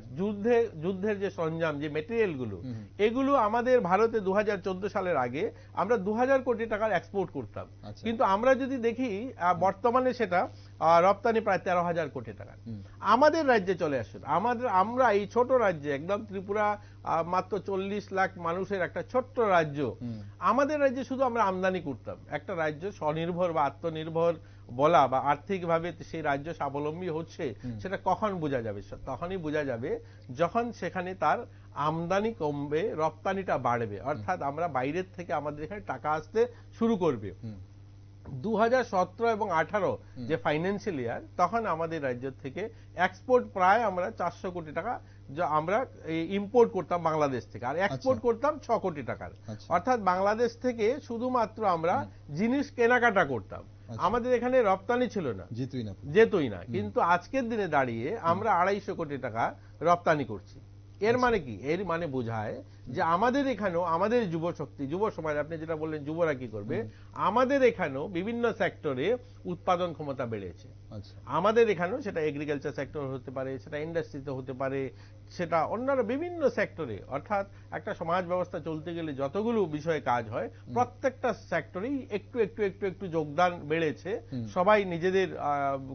যুদ্ধের যে সরঞ্জাম, যে মেটেরিয়াল গুলো, এগুলো আমাদের ভারতে 2014 সালের আগে আমরা 2000 কোটি টাকার এক্সপোর্ট করতাম। কিন্তু আমরা যদি দেখি বর্তমানে সেটা রপ্তানি প্রায় 13,000 কোটি টাকা। আমাদের রাজ্যে চলে আসুন, আমরা এই ছোট রাজ্যে, একদম ত্রিপুরা মাত্র 40 লাখ মানুষের একটা ছোট্ট রাজ্য, আমাদের রাজ্যে শুধু আমরা আমদানি করতাম। একটা রাজ্য স্বনির্ভর বা আত্মনির্ভর বলা বা আর্থিকভাবে সেই রাজ্য স্বাবলম্বী হচ্ছে, সেটা কখন বোঝা যাবে? তখনই বোঝা যাবে যখন সেখানে তার আমদানি কমবে, রপ্তানিটা বাড়বে, অর্থাৎ আমরা বাইরের থেকে আমাদের এখানে টাকা আসতে শুরু করবে। 2017 এবং 18 যে ফাইন্যান্সিয়াল ইয়ার, তখন আমাদের রাজ্য থেকে এক্সপোর্ট প্রায় আমরা 400 কোটি টাকা আমরা ইম্পোর্ট করতাম বাংলাদেশ থেকে, আর এক্সপোর্ট করতাম 6 কোটি টাকার। অর্থাৎ বাংলাদেশ থেকে শুধুমাত্র আমরা জিনিস কেনাকাটা করতাম, আমাদের এখানে রপ্তানি ছিল না, যেতই না। কিন্তু আজকের দিনে দাঁড়িয়ে আমরা 250 কোটি টাকা রপ্তানি করছি। এর মানে কি? এর মানে বোঝায় যে আমাদের এখানেও, আমাদের যুব শক্তি, যুব সমাজ, আপনি যেটা বললেন যুবরা কি করবে, আমাদের এখানেও বিভিন্ন সেক্টরে উৎপাদন ক্ষমতা বেড়েছে। আমাদের এখানেও সেটা এগ্রিকালচার সেক্টর হতে পারে, সেটা ইন্ডাস্ট্রিতে হতে পারে, সেটা অন্যান্য বিভিন্ন সেক্টরে। অর্থাৎ একটা সমাজ ব্যবস্থা চলতে গেলে যতগুলো বিষয়ে কাজ হয়, প্রত্যেকটা সেক্টরেই একটু একটু একটু একটু যোগদান বেড়েছে, সবাই নিজেদের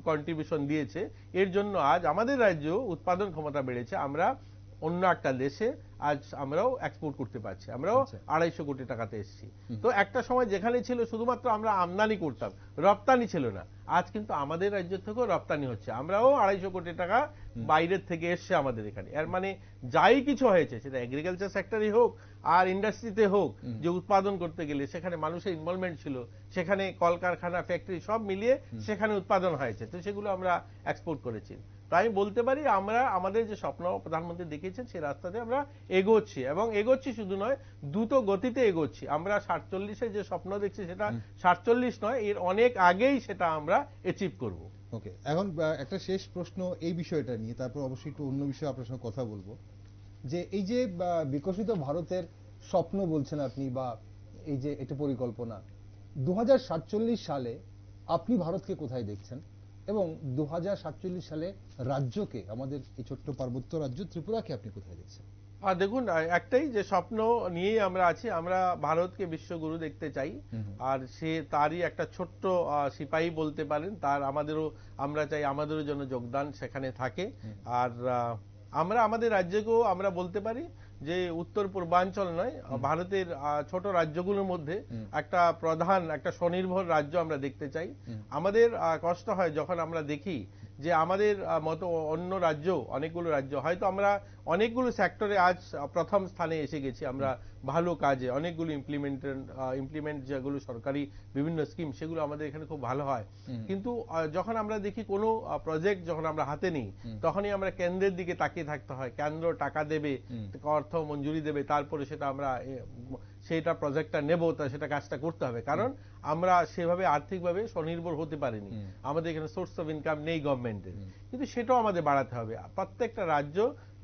কন্ট্রিবিউশন দিয়েছে। এর জন্য আজ আমাদের রাজ্য উৎপাদন ক্ষমতা বেড়েছে। আমরা অন্য একটা দেশে আজ আমরাও এক্সপোর্ট করতে পারছি, আমরাও 250 কোটি টাকাতে এসেছি। তো একটা সময় যেখানে ছিল শুধুমাত্র আমরা আমদানি করতাম, রপ্তানি ছিল না, আজ কিন্তু আমাদের রাজ্য থেকেও রপ্তানি হচ্ছে, আমরাও 250 কোটি টাকা বাইরের থেকে এসছে আমাদের এখানে। এর মানে যাই কিছু হয়েছে, সেটা এগ্রিকালচার সেক্টরে হোক আর ইন্ডাস্ট্রিতে হোক, যে উৎপাদন করতে গেলে সেখানে মানুষের ইনভলভমেন্ট ছিল, সেখানে কলকারখানা, ফ্যাক্টরি সব মিলিয়ে সেখানে উৎপাদন হয়েছে, তো সেগুলো আমরা এক্সপোর্ট করেছি। তাই বলতে পারি আমরা আমাদের যে স্বপ্ন প্রধানমন্ত্রী দেখিয়েছেন, সেই রাস্তাতে আমরা এগোচ্ছি, এবং এগোচ্ছি শুধু নয়, দ্রুত গতিতে এগোচ্ছি। আমরা 47-এর যে স্বপ্ন দেখছি, সেটা 47 নয়, এর অনেক আগেই সেটা আমরা অ্যাচিভ করব। ওকে, এখন একটা শেষ প্রশ্ন এই বিষয়টা নিয়ে, তারপর অবশ্যই একটু অন্য বিষয়ে আপনার সঙ্গে কথা বলবো। যে এই যে বিকশিত ভারতের স্বপ্ন বলছেন আপনি, বা এই যে এটা পরিকল্পনা, 2047 সালে আপনি ভারতকে কোথায় দেখছেন? এবং 2047 সালে রাজ্যকে, আমাদের এই ছোট্ট পার্বত্য রাজ্য ত্রিপুরাকে আপনি কোথায় দেখছেন? আর দেখুন, একটাই যে স্বপ্ন নিয়েই আমরা আছি, আমরা ভারতকে বিশ্বগুরু দেখতে চাই। আর সে তারই একটা ছোট্ট সিপাহী বলতে পারেন, আমরা চাই আমাদেরও জন্য যোগদান সেখানে থাকে। আর আমরা আমাদের রাজ্যকেও আমরা বলতে পারি যে উত্তর পূর্বাঞ্চল নয়, ভারতের ছোট রাজ্যগুলোর মধ্যে একটা স্বনির্ভর রাজ্য আমরা দেখতে চাই। আমাদের কষ্ট হয় যখন আমরা দেখি যে আমাদের মতো অন্য রাজ্য, অনেকগুলো রাজ্য, হয়তো আমরা অনেকগুলো সেক্টরে আজ প্রথম স্থানে এসে গেছি, আমরা ভালো কাজে অনেকগুলো ইমপ্লিমেন্ট যেগুলো সরকারি বিভিন্ন স্কিম, সেগুলো আমাদের এখানে খুব ভালো হয়। কিন্তু যখন আমরা দেখি কোনো প্রজেক্ট যখন আমরা হাতে নিই, তখনই আমরা কেন্দ্রের দিকে তাকিয়ে থাকতে হয়। কেন্দ্র টাকা দেবে, অর্থ মঞ্জুরি দেবে, তারপরে সেটা প্রজেক্টটা নেব, সেটা কাজটা করতে হবে। কারণ আমরা সেভাবে আর্থিকভাবে স্বনির্ভর হতে পারিনি, আমাদের এখানে সোর্স অফ ইনকাম নেই গভর্নমেন্টের। কিন্তু সেটাও আমাদের বাড়াতে হবে। প্রত্যেকটা রাজ্য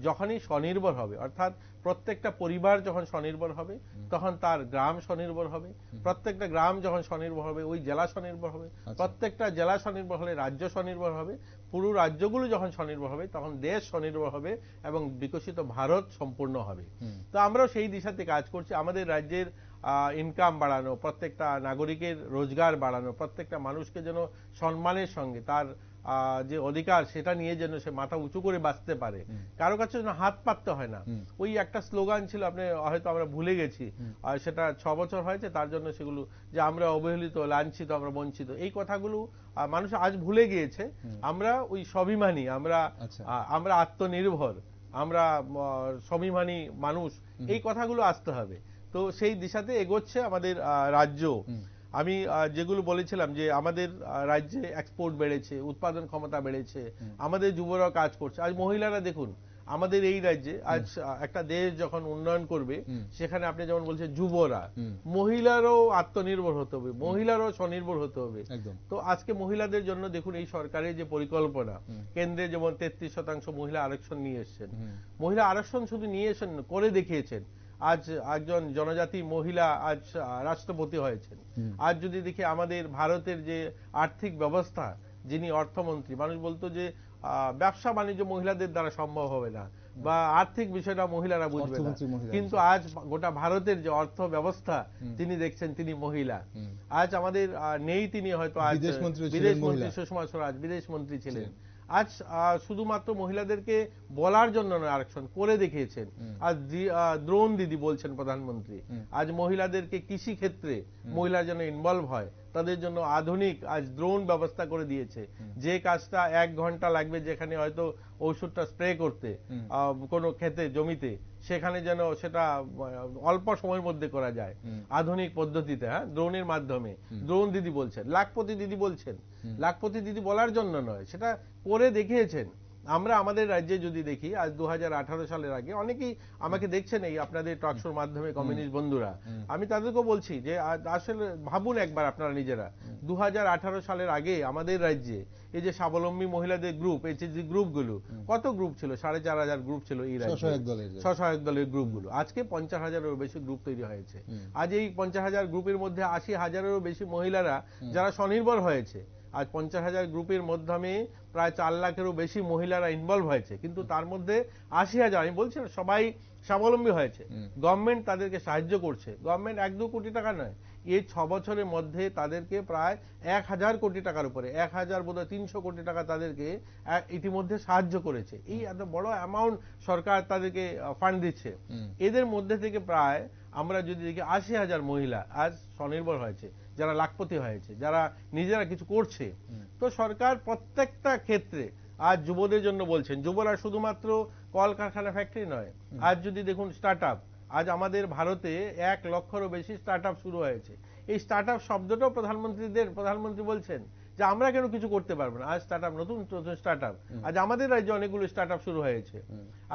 যখনই স্বনির্ভর হবে, অর্থাৎ প্রত্যেকটা পরিবার যখন স্বনির্ভর হবে, তখন তার গ্রাম স্বনির্ভর হবে। প্রত্যেকটা গ্রাম যখন স্বনির্ভর হবে, ওই জেলা স্বনির্ভর হবে। প্রত্যেকটা জেলা স্বনির্ভর হলে রাজ্য স্বনির্ভর হবে। পুরো রাজ্যগুলো যখন স্বনির্ভর হবে, তখন দেশ স্বনির্ভর হবে এবং বিকশিত ভারত সম্পূর্ণ হবে। তো আমরাও সেই দিশাতে কাজ করছি। আমাদের রাজ্যের ইনকাম বাড়ানো, প্রত্যেকটা নাগরিকের রোজগার বাড়ানো, প্রত্যেকটা মানুষকে যেন সম্মানের সঙ্গে তার যে অধিকার সেটা নিয়ে যেন সে মাথা উঁচু করে বাঁচতে পারে, কারো কাছে যেন হাত পাততে হয় না। ওই একটা স্লোগান ছিল, হয়তো আমরা ভুলে গেছি, আর সেটা 6 বছর হয়েছে, তার জন্য সেগুলো যে আমরা অবহেলিত, লাঞ্ছিত, আমরা বঞ্চিত, এই কথাগুলো মানুষ আজ ভুলে গিয়েছে। আমরা ওই স্বাভিমানী, আমরা আত্মনির্ভর, আমরা স্বাভিমানী মানুষ, এই কথাগুলো আসতে হবে। তো সেই দিশাতে এগোচ্ছে আমাদের রাজ্য। আমি যেগুলো বলেছিলাম যে আমাদের রাজ্যে এক্সপোর্ট বেড়েছে, উৎপাদন ক্ষমতা বেড়েছে, আমাদের যুবরা কাজ করছে। আজ মহিলারা দেখুন, আমাদের এই রাজ্যে আজ একটা দেশ যখন উন্নয়ন করবে, সেখানে আপনি যেমন বলছেন যুবরা, মহিলারও আত্মনির্ভর হতে হবে, মহিলারও স্বনির্ভর হতে হবে। তো আজকে মহিলাদের জন্য দেখুন এই সরকারের যে পরিকল্পনা, কেন্দ্রে যেমন 33% মহিলা আরক্ষণ নিয়ে এসছেন। মহিলা আরক্ষণ শুধু নিয়ে এসেছেন, করে দেখিয়েছেন। আজ একজন জনজাতি মহিলা আজ রাষ্ট্রপতি হয়েছেন। আজ যদি দেখি আমাদের ভারতের যে আর্থিক ব্যবস্থা, যিনি অর্থমন্ত্রী, মানুষ বলতো যে ব্যবসা বাণিজ্য মহিলাদের দ্বারা সম্ভব হবে না, বা আর্থিক বিষয়টা মহিলারা বুঝবে না, কিন্তু আজ গোটা ভারতের যে অর্থ ব্যবস্থা তিনি দেখছেন, তিনি মহিলা। আজ আমাদের নেই, তিনি হয়তো আজ বিদেশমন্ত্রী সুষমা স্বরাজ বিদেশমন্ত্রী ছিলেন। আজ শুধুমাত্র মহিলাদেরকে বলার জন্য নয়, আরক্ষণ করে দেখিয়েছেন। আজ দ্রোণ দিদি বলছেন প্রধানমন্ত্রী, আজ মহিলাদেরকে কৃষি ক্ষেত্রে মহিলা যেন ইনভলভ হয়, তাদের জন্য আধুনিক আজ দ্রোণ ব্যবস্থা করে দিয়েছে। যে কাজটা 1 ঘন্টা লাগবে, যেখানে হয়তো ঔষধটা স্প্রে করতে কোনো ক্ষেতে জমিতে, সেখানে যেন সেটা অল্প সময়ের মধ্যে করা যায় আধুনিক পদ্ধতিতে, দ্রোণের মাধ্যমে। দ্রোণ দিদি বলছেন, লাখপতি দিদি বলছেন। লাখপতি দিদি বলার জন্য নয়, সেটা করে দেখিয়েছেন। আমরা আমাদের রাজ্যে যদি দেখি, আজ 2018 সালের আগে অনেকেই আমাকে দেখছেন এই আপনাদের টকশোর মাধ্যমে, কমিউনিস্ট বন্ধুরা, আমি তাদেরকেও বলছি যে আসলে ভাবুন একবার আপনারা নিজেরা, 2018 সালের আগে আমাদের রাজ্যে এই যে স্বাবলম্বী মহিলাদের গ্রুপ, এই যে গ্রুপগুলো, কত গ্রুপ ছিল? 4500 গ্রুপ ছিল এই রাজ্যে, স্বসহায়ক দলের গ্রুপগুলো। আজকে 50,000-এরও বেশি গ্রুপ তৈরি হয়েছে। আজ এই 50,000 গ্রুপের মধ্যে 80,000-এরও বেশি মহিলারা যারা স্বনির্ভর হয়েছে। আজ 50,000 গ্রুপের মাধ্যমে প্রায় 4 লাখেরও বেশি মহিলারা ইনভলভ হয়েছে, কিন্তু তার মধ্যে 80,000, আমি বলছি না সবাই স্বাবলম্বী হয়েছে, গভর্নমেন্ট তাদেরকে সাহায্য করছে। গভর্নমেন্ট 1-2 কোটি টাকা নয়, এই 6 বছরের মধ্যে তাদেরকে প্রায় 1000 কোটি টাকার উপরে, 1000 বোধহয় 300 কোটি টাকা তাদেরকে ইতিমধ্যে সাহায্য করেছে। এই এত বড় অ্যামাউন্ট সরকার তাদেরকে ফান্ড দিচ্ছে। এদের মধ্যে থেকে প্রায় আমরা যদি দেখি 80,000 মহিলা আজ স্বনির্ভর হয়েছে, যারা লাখপতি হয়েছে, যারা নিজেরা কিছু করছে। তো সরকার প্রত্যেকটা ক্ষেত্রে আজ যুবদের জন্য বলছেন। যুবরা শুধুমাত্র কলকারখানা, ফ্যাক্টরি নয়, আজ যদি দেখুন স্টার্ট আপ, আজ আমাদের ভারতে 1 লক্ষেরও বেশি স্টার্ট আপ শুরু হয়েছে। এই স্টার্ট আপ শব্দটাও প্রধানমন্ত্রী বলছেন যে আমরা কেন কিছু করতে পারবো না। আজ স্টার্ট আপ, নতুন নতুন স্টার্ট আপ, আজ আমাদের রাজ্যে অনেকগুলো স্টার্ট আপ শুরু হয়েছে।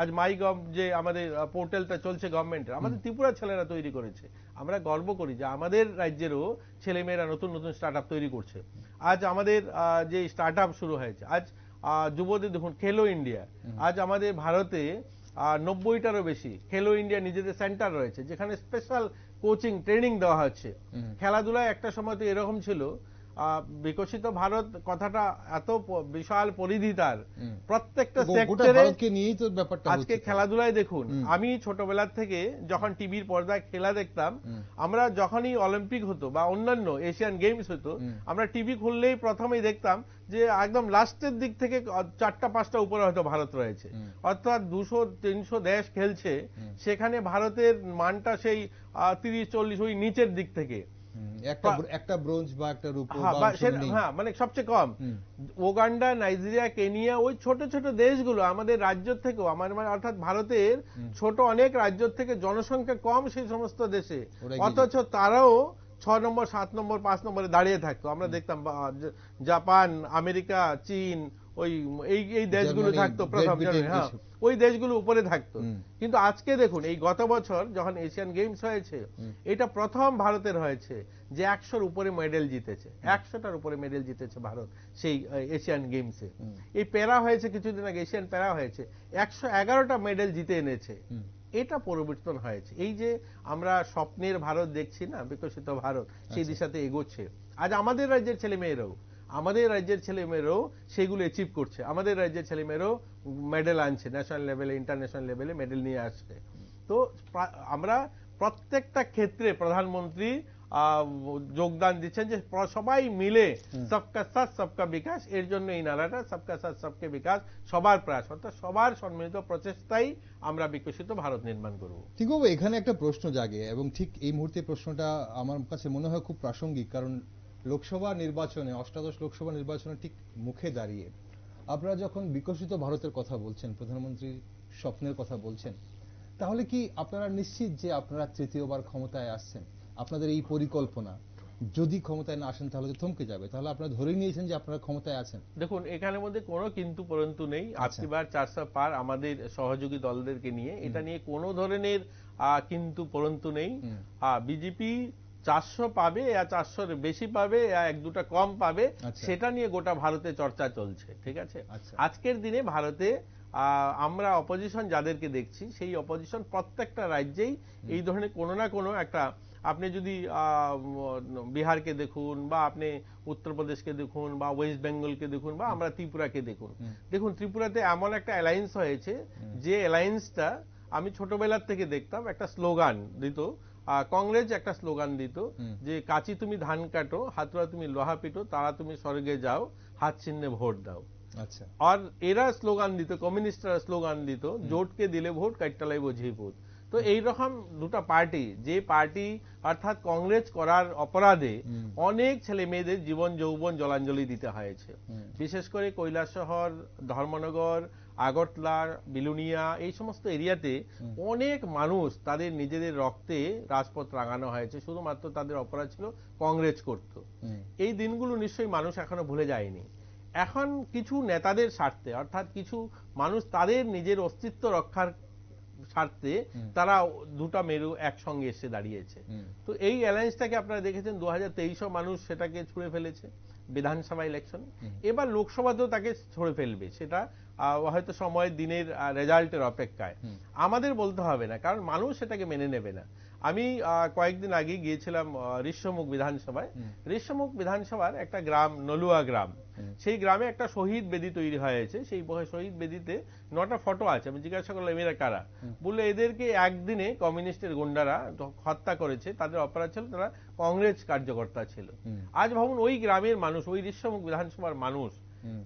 আজ মাই গভ যে আমাদের পোর্টালটা চলছে গভর্নমেন্টের, আমাদের ত্রিপুরা ছেলেরা তৈরি করেছে। আমরা গর্ব করি যে আমাদের রাজ্যেরও ছেলেমেয়েরা নতুন নতুন স্টার্ট আপ তৈরি করছে। আজ আমাদের যে স্টার্ট আপ শুরু হয়েছে, আজ যুবদের দেখুন খেলো ইন্ডিয়া, আজ আমাদের ভারতে 90টারও বেশি খেলো ইন্ডিয়া নিজেদের সেন্টার রয়েছে, যেখানে স্পেশাল কোচিং ট্রেনিং দেওয়া হচ্ছে। খেলাধুলায় একটা সময় তো এরকম ছিল, বিকশিত ভারত কথাটা এত বিশাল পরিধি তার, প্রত্যেকটা গোটা সেক্টরে ভারতকে নিয়েই তো ব্যাপারটা আজকে হচ্ছে। খেলাধুলায় দেখুন, আমি ছোটবেলা থেকে যখন টিভির পর্দায় খেলা দেখতাম, আমরা যখনই অলিম্পিক হতো বা অন্যান্য এশিয়ান গেমস হতো, আমরা টিভি খুললেই প্রথমেই দেখতাম যে একদম লাস্টের দিক থেকে 4টা-5টা উপরে হয়তো ভারত রয়েছে, অর্থাৎ 200-300 দেশ খেলছে, সেখানে ভারতের মানটা সেই 30-40 ওই নিচের দিক থেকে, একটা ব্রোঞ্জ বা একটা রূপো হ্যাঁ, বা অংশ নেই। হ্যাঁ, মানে সবচেয়ে কম ওগান্ডা, নাইজেরিয়া, কেনিয়া, ওই ছোট ছোট দেশগুলো আমাদের রাজ্য থেকেও, মানে অর্থাৎ ভারতের ছোট অনেক রাজ্য থেকে জনসংখ্যা কম সেই সমস্ত দেশে, অথচ তারাও 6 নম্বর, 7 নম্বর, 5 নম্বরে দাঁড়িয়ে থাকতো। আমরা দেখতাম জাপান, আমেরিকা, চীন, ওই এই দেশগুলো থাকতো প্রথম, হ্যাঁ, ওই দেশগুলো উপরে থাকতো। কিন্তু আজকে দেখুন, এই গত বছর যখন এশিয়ান গেমস হয়েছে, এটা প্রথম ভারতের হয়েছে যে 100-র উপরে মেডেল জিতেছে, 100টার উপরে মেডেল জিতেছে ভারত সেই এশিয়ান গেমসে। এই প্যারা হয়েছে কিছুদিন আগে, এশিয়ান প্যারা হয়েছে, 111টা মেডেল জিতে এনেছে। এটা পরিবর্তন হয়েছে। এই যে আমরা স্বপ্নের ভারত দেখছি না, বিকশিত ভারত, সেই দিশাতে এগোচ্ছে। আজ আমাদের রাজ্যের ছেলেমেয়েরাও সেগুলো অ্যাচিভ করছে। আমাদের রাজ্যের ছেলেমেয়েরাও মেডেল আনছে, ন্যাশনাল লেভেলে, ইন্টারন্যাশনাল লেভেলে মেডেল নিয়ে আসছে। তো আমরা প্রত্যেকটা ক্ষেত্রে প্রধানমন্ত্রী যোগদান দিচ্ছেন যে সবাই মিলে সবকা সাথ সবকা বিকাশ, এর জন্য এই নারাটা সবকা সাথ সবকে বিকাশ, সবার প্রয়াস, অর্থাৎ সবার সম্মিলিত প্রচেষ্টাই আমরা বিকশিত ভারত নির্মাণ করব। ঠিক বাবু, এখানে একটা প্রশ্ন জাগে এবং ঠিক এই মুহূর্তে প্রশ্নটা আমার কাছে মনে হয় খুব প্রাসঙ্গিক, কারণ লোকসভা নির্বাচনে, অষ্টাদশ লোকসভা নির্বাচনে ঠিক মুখে দাঁড়িয়ে আপনারা যখন বিকশিত ভারতের কথা বলছেন, প্রধানমন্ত্রীর স্বপ্নের কথা বলছেন, তাহলে কি আপনারা নিশ্চিত যে আপনারা তৃতীয়বার ক্ষমতায় আসছেন? আপনাদের এই পরিকল্পনা যদি ক্ষমতায় না আসেন তাহলে তো থমকে যাবে, তাহলে আপনারা ধরেই নিয়েছেন যে আপনারা ক্ষমতায় আছেন? দেখুন, এখানের মধ্যে কোনো কিন্তু পরন্তু নেই। আজকেবার 400 পার আমাদের সহযোগী দলদেরকে নিয়ে, এটা নিয়ে কোনো ধরনের কিন্তু পরন্তু নেই। বিজেপি 400 পাবে, 400-র বেশি পাবে, 1-2টা কম পাবে, সেটা নিয়ে গোটা ভারতে চর্চা চলছে। ঠিক আছে, আজকের দিনে ভারতে আমরা অপোজিশন যাদেরকে দেখছি, সেই অপোজিশন প্রত্যেকটা রাজ্যেই এই ধরনের কোনো না কোনো একটা, আপনি যদি বিহারকে দেখুন, বা আপনি উত্তরপ্রদেশকে দেখুন, বা ওয়েস্ট বেঙ্গলকে দেখুন, বা আমরা ত্রিপুরাকে দেখুন, ত্রিপুরাতে এমন একটা অ্যালায়েন্স হয়েছে, যে অ্যালায়েন্সটা আমি ছোটবেলার থেকে দেখতাম, একটা স্লোগান দিত, কংগ্রেস একটা স্লোগান দিত যে কাচি তুমি ধান কাটো, হাতুড়া তুমি লোহা পিটো, তারা তুমি স্বর্গে যাও, হাত চিহ্নে ভোট দাও। আচ্ছা, আর এরা স্লোগান দিত, কমিউনিস্টরা স্লোগান দিত, জোটকে দিলে ভোট, কাট্টালাই বোঝেই ভোট। তো এইরকম দুটা পার্টি, যে পার্টি অর্থাৎ কংগ্রেস করার অপরাধে অনেক ছেলে মেয়েদের জীবন যৌবন জলাঞ্জলি দিতে হয়েছে, বিশেষ করে কৈলাসহর, ধর্মনগর, আগরতলা, বিলুনিয়া, এই সমস্ত এরিয়াতে অনেক মানুষ তাদের নিজেদের রক্তে রাজপথ রাঙানো হয়েছে, শুধুমাত্র তাদের অপরাধ ছিল কংগ্রেস করত। এই দিনগুলো নিশ্চয়ই মানুষ এখনো ভুলে যায়নি। এখন কিছু নেতাদের স্বার্থে, অর্থাৎ কিছু মানুষ তাদের নিজের অস্তিত্ব রক্ষার স্বার্থে তারা দুটা মেরু একসঙ্গে এসে দাঁড়িয়েছে। তো এই অ্যালায়েন্সটাকে আপনারা দেখেছেন 2023 মানুষ সেটাকে ছুঁড়ে ফেলেছে বিধানসভা ইলেকশন, এবার লোকসভাতেও তাকে ছুঁড়ে ফেলবে, সেটা হয়তো সময়ের দিনের রেজাল্টের অপেক্ষায়। আমাদের বলতে হবে না, কারণ মানুষ সেটাকে মেনে নেবে না। আমি কয়েকদিন আগে গিয়েছিলাম ঋষ্যমুখ বিধানসভায়। ঋষ্যমুখ বিধানসভার একটা গ্রাম, নলুয়া গ্রাম, সেই গ্রামে একটা শহীদ বেদি তৈরি হয়েছে। সেই শহীদ বেদিতে 9টা ফটো আছে। আমি জিজ্ঞাসা করলাম এরা কারা, বললে এদেরকে একদিনে কমিউনিস্টের গুন্ডারা হত্যা করেছে, তাদের অপরাধ ছিল তারা কংগ্রেস কার্যকর্তা ছিল। আজ ভাবুন, ওই গ্রামের মানুষ, ওই ঋষ্যমুখ বিধানসভার মানুষ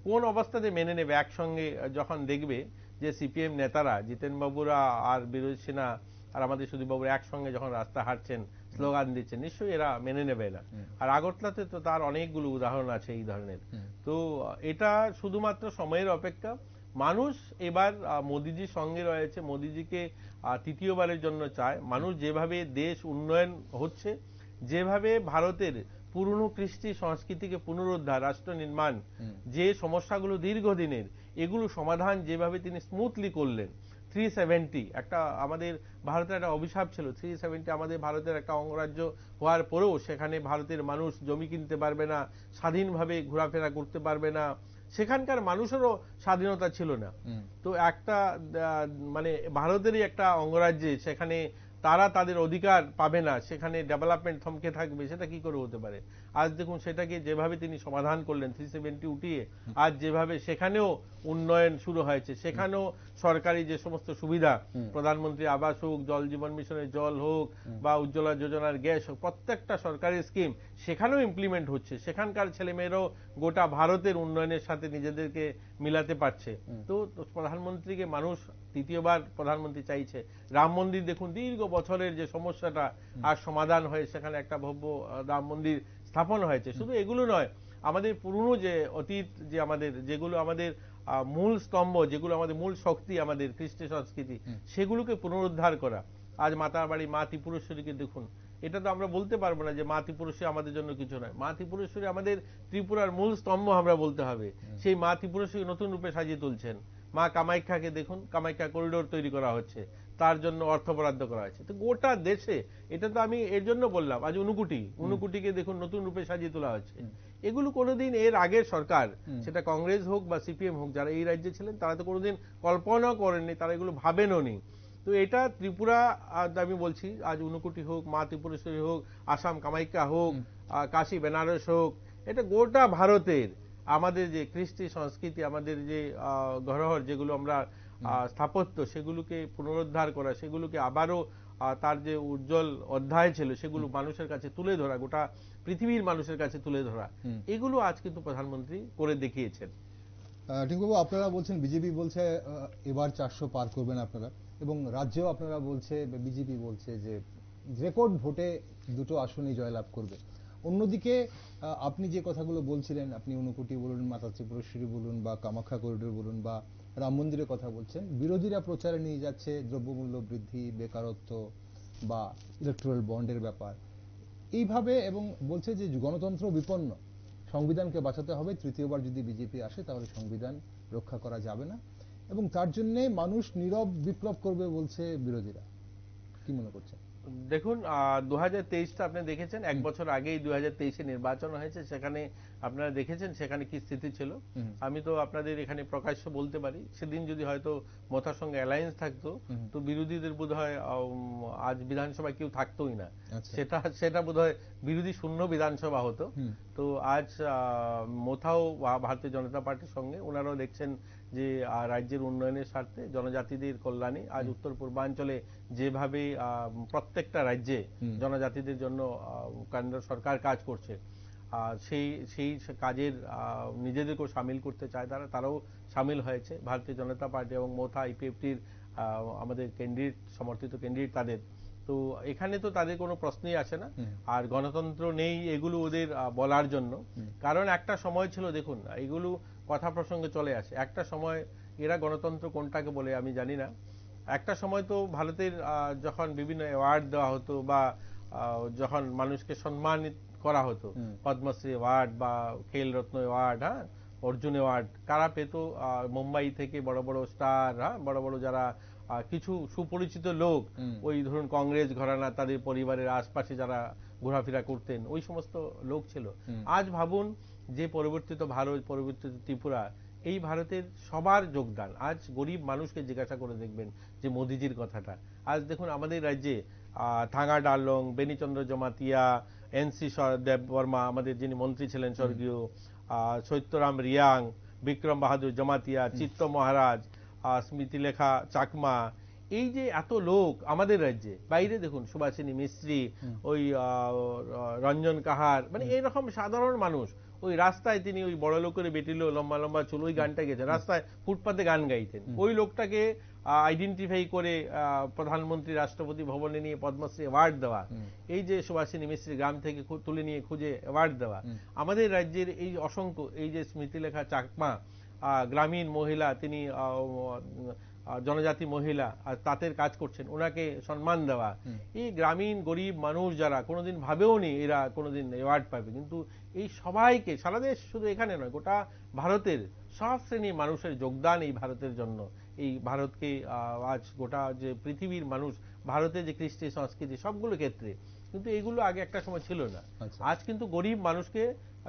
কোন অবস্থাতে মেনে নেবে একসঙ্গে, যখন দেখবে যে সিপিএম নেতারা, জিতেন বাবুরা আর বিরোধী সেনা আর আমাদের সুদীপ বাবুরা একসঙ্গে যখন রাস্তা হাঁটছেন, স্লোগান দিচ্ছেন, নিশ্চয়ই এরা মেনে নেবে না। আর আগরতলাতে তো তার অনেকগুলো উদাহরণ আছে এই ধরনের। তো এটা শুধুমাত্র সময়ের অপেক্ষা। মানুষ এবার মোদিজির সঙ্গে রয়েছে, মোদিজিকে তৃতীয়বারের জন্য চায়। মানুষ যেভাবে দেশ উন্নয়ন হচ্ছে, যেভাবে ভারতের পুরনো কৃষ্টি সংস্কৃতিকে পুনরুদ্ধার, রাষ্ট্র নির্মাণ, যে সমস্যাগুলো দীর্ঘদিনের, এগুলো সমাধান যেভাবে তিনি স্মুথলি করলেন। 370 একটা আমাদের ভারতের একটা অভিশাপ ছিল, 370 আমাদের ভারতের একটা অঙ্গরাজ্য হওয়ার পরেও সেখানে ভারতের মানুষ জমি কিনতে পারবে না, স্বাধীনভাবে ঘোরাফেরা করতে পারবে না, সেখানকার মানুষেরও স্বাধীনতা ছিল না। তো একটা মানে ভারতেরই একটা অঙ্গরাজ্যে সেখানে তারা তাদের অধিকার পাবে না, সেখানে ডেভেলপমেন্ট থমকে থাকবে, সেটা কি করে হতে পারে? আজ দেখুন সেটাকে যেভাবে তিনি সমাধান করলেন 370 উঠিয়ে, আজ যেভাবে সেখানেও উন্নয়ন শুরু হয়েছে, সেখানেও সরকারি যে সমস্ত সুবিধা, প্রধানমন্ত্রী আবাস হোক, জল জীবন মিশনের জল হোক বা উজ্জ্বলা যোজনার গ্যাস হোক, প্রত্যেকটা সরকারি স্কিম সেখানেও ইমপ্লিমেন্ট হচ্ছে। সেখানকার ছেলেমেয়েরাও গোটা ভারতের উন্নয়নের সাথে নিজেদেরকে মিলাতে পারছে। তো প্রধানমন্ত্রীকে মানুষ তৃতীয়বার প্রধানমন্ত্রী চাইছে। রাম মন্দির দেখুন, দীর্ঘ বছরের যে সমস্যাটা আর সমাধান হয়ে সেখানে একটা ভব্য রাম মন্দির স্থাপন হয়েছে। শুধু এগুলো নয়, আমাদের পুরনো যে অতীত, যে আমাদের যেগুলো আমাদের মূল স্তম্ভ, যেগুলো আমাদের মূল শক্তি, আমাদের কৃষ্টি সংস্কৃতি, সেগুলোকে পুনরুদ্ধার করা। আজ মাতার বাড়ি মা ত্রিপুরেশ্বরীকে দেখুন, এটা তো আমরা বলতে পারবো না যে মা ত্রিপুরেশ্বরী আমাদের জন্য কিছু নয়। মা ত্রিপুরেশ্বরী আমাদের ত্রিপুরার মূল স্তম্ভ আমরা বলতে হবে। সেই মা ত্রিপুরেশ্বরী নতুন রূপে সাজিয়ে তুলছেন। মা কামাখ্যাকে দেখুন, কামাখ্যা করিডোর তৈরি করা হচ্ছে, তার জন্য অর্থ বরাদ্দ করা হয়েছে। তো গোটা দেশে, এটা তো আমি এর জন্য বললাম, আজ উনুকুটিকে দেখুন নতুন রূপে সাজিয়ে তোলা হচ্ছে। এগুলো কোনোদিন এর আগের সরকার, সেটা কংগ্রেস হোক বা সিপিএম হোক, যারা এই রাজ্যে ছিলেন তারা তো কোনোদিন কল্পনাও করেননি, তারা এগুলো ভাবেনও নি। তো এটা ত্রিপুরা, আমি বলছি, আজ উনুকুটি হোক, মা ত্রিপুরেশ্বরী হোক, আসাম কামাখ্যা হোক, কাশী বেনারস হোক, এটা গোটা ভারতের আমাদের যে কৃষ্টি সংস্কৃতি, আমাদের যে ধরোহর, যেগুলো আমরা স্থাপত্য, সেগুলোকে পুনরুদ্ধার করা, সেগুলোকে আবারও তার যে উজ্জ্বল অধ্যায় ছিল সেগুলো মানুষের কাছে তুলে ধরা, গোটা পৃথিবীর মানুষের কাছে তুলে ধরা, এগুলো আজ কিন্তু প্রধানমন্ত্রী করে দেখিয়েছেন। টিঙ্কুবাবু, আপনারা বলছেন, বিজেপি বলছে এবার 400 পার করবেন আপনারা, এবং রাজ্যেও আপনারা বলছে, বিজেপি বলছে যে রেকর্ড ভোটে দুটো আসনই জয়লাভ করবে। অন্যদিকে আপনি যে কথাগুলো বলছিলেন, আপনি ঊনকোটি বলুন, মাতা ত্রিপুরেশ্বরী বলুন, বা কামাখ্যা করিডোর বলুন, বা রাম মন্দিরের কথা বলছেন, বিরোধীরা প্রচারে নিয়ে যাচ্ছে দ্রব্যমূল্য বৃদ্ধি, বেকারত্ব বা ইলেকট্রাল বন্ডের ব্যাপার এইভাবে, এবং বলছে যে গণতন্ত্র বিপন্ন, সংবিধানকে বাঁচাতে হবে, তৃতীয়বার যদি বিজেপি আসে তাহলে সংবিধান রক্ষা করা যাবে না, এবং তার জন্য মানুষ নীরব বিপ্লব করবে বলছে বিরোধীরা। কি মনে করছেন? দেখুন, 2023টা আপনি দেখেছেন, এক বছর আগেই 2023-এ নির্বাচন হয়েছে, সেখানে আপনারা দেখেছেন সেখানে কি স্থিতি ছিল। আমি তো আপনাদের এখানে প্রকাশ্য বলতে পারি, সেদিন যদি হয়তো মথার সঙ্গে অ্যালায়েন্স থাকতো, তো বিরোধীদের বোধহয় আজ বিধানসভায় কেউ থাকতোই না। সেটা বোধহয় বিরোধী শূন্য বিধানসভা হতো। তো আজ মথাও ভারতীয় জনতা পার্টির সঙ্গে, ওনারাও দেখছেন যে রাজ্যের উন্নয়নের স্বার্থে, জনজাতিদের কল্যাণে, আজ উত্তর পূর্বাঞ্চলে যেভাবে প্রত্যেকটা রাজ্যে জনজাতিদের জন্য কেন্দ্র সরকার কাজ করছে, সেই কাজের নিজেদেরকেও সামিল করতে চায় তারাও সামিল হয়েছে। ভারতীয় জনতা পার্টি এবং মোথা ইপিএফটির আমাদের ক্যান্ডিডেট, সমর্থিত ক্যান্ডিডেট তাদের, তো এখানে তো তাদের কোনো প্রশ্নই আসে না। আর গণতন্ত্র নেই এগুলো ওদের বলার জন্য, কারণ একটা সময় ছিল, দেখুন এগুলো কথা প্রসঙ্গে চলে আসে, একটা সময় এরা গণতন্ত্র কোনটাকে বলে আমি জানি না। একটা সময় তো ভারতের যখন বিভিন্ন অ্যাওয়ার্ড দেওয়া হতো বা যখন মানুষকে সম্মানিত করা হতো, পদ্মশ্রী অ্যাওয়ার্ড বা খেল রত্ন অ্যাওয়ার্ড, অর্জুন অ্যাওয়ার্ড কারা পেত? মুম্বাই থেকে বড় বড় স্টার, বড় বড় যারা কিছু সুপরিচিত লোক, ওই ধরুন কংগ্রেস ঘরানা, তাদের পরিবারের আশপাশে যারা ঘোরাফেরা করতেন, ওই সমস্ত লোক ছিল। আজ ভাবুন যে পরিবর্তিত ভারত, পরিবর্তিত ত্রিপুরা, এই ভারতের সবার যোগদান। আজ গরিব মানুষকে জিজ্ঞাসা করে দেখবেন যে মোদিজির কথাটা, আজ দেখুন আমাদের রাজ্যে থাঙ্গা ডালং, বেনিচন্দ্র জমাতিয়া, এনসি দেব বর্মা, আমাদের যিনি মন্ত্রী ছিলেন স্বর্গীয়, চৈত্যরাম রিয়াং, বিক্রম বাহাদুর জমাতিয়া, চিত্ত মহারাজ, স্মৃতিলেখা চাকমা, এই যে এত লোক আমাদের রাজ্যে, বাইরে দেখুন সুভাষিনী মিস্ত্রি, ওই রঞ্জন কাহার, মানে এইরকম সাধারণ মানুষ, ওই রাস্তায় তিনি ওই বড় লোকের বেটিলো লম্বা লম্বা চুল, ওই গানটা গেছেন, রাস্তায় ফুটপাতে গান গাইতেন। ওই লোকটাকে আইডেন্টিফাই করে প্রধানমন্ত্রী রাষ্ট্রপতি ভবনে নিয়ে পদ্মশ্রী অ্যাওয়ার্ড দেওয়া, এই যে সুভাষিনী মিস্ত্রি গ্রাম থেকে তুলে নিয়ে খুঁজে অ্যাওয়ার্ড দেওয়া, আমাদের রাজ্যের এই অসংখ্য, এই যে স্মৃতিলেখা চাকমা, গ্রামীণ মহিলা, তিনি জনজাতি মহিলা, আর তাঁতের কাজ করছেন, ওনাকে সম্মান দেওয়া, এই গ্রামীণ গরিব মানুষ যারা কোনোদিন ভাবেও নি এরা কোনোদিন অ্যাওয়ার্ড পাবে, কিন্তু এই সবাইকে, সারা দেশ, শুধু এখানে নয়, গোটা ভারতের সব শ্রেণীর মানুষের যোগদান এই ভারতের জন্য, এই ভারতকে আজ গোটা যে পৃথিবীর মানুষ, ভারতের যে কৃষ্টি সংস্কৃতি সবগুলো ক্ষেত্রে, কিন্তু এগুলো আগে একটা সময় ছিল না। আজ কিন্তু গরিব মানুষকে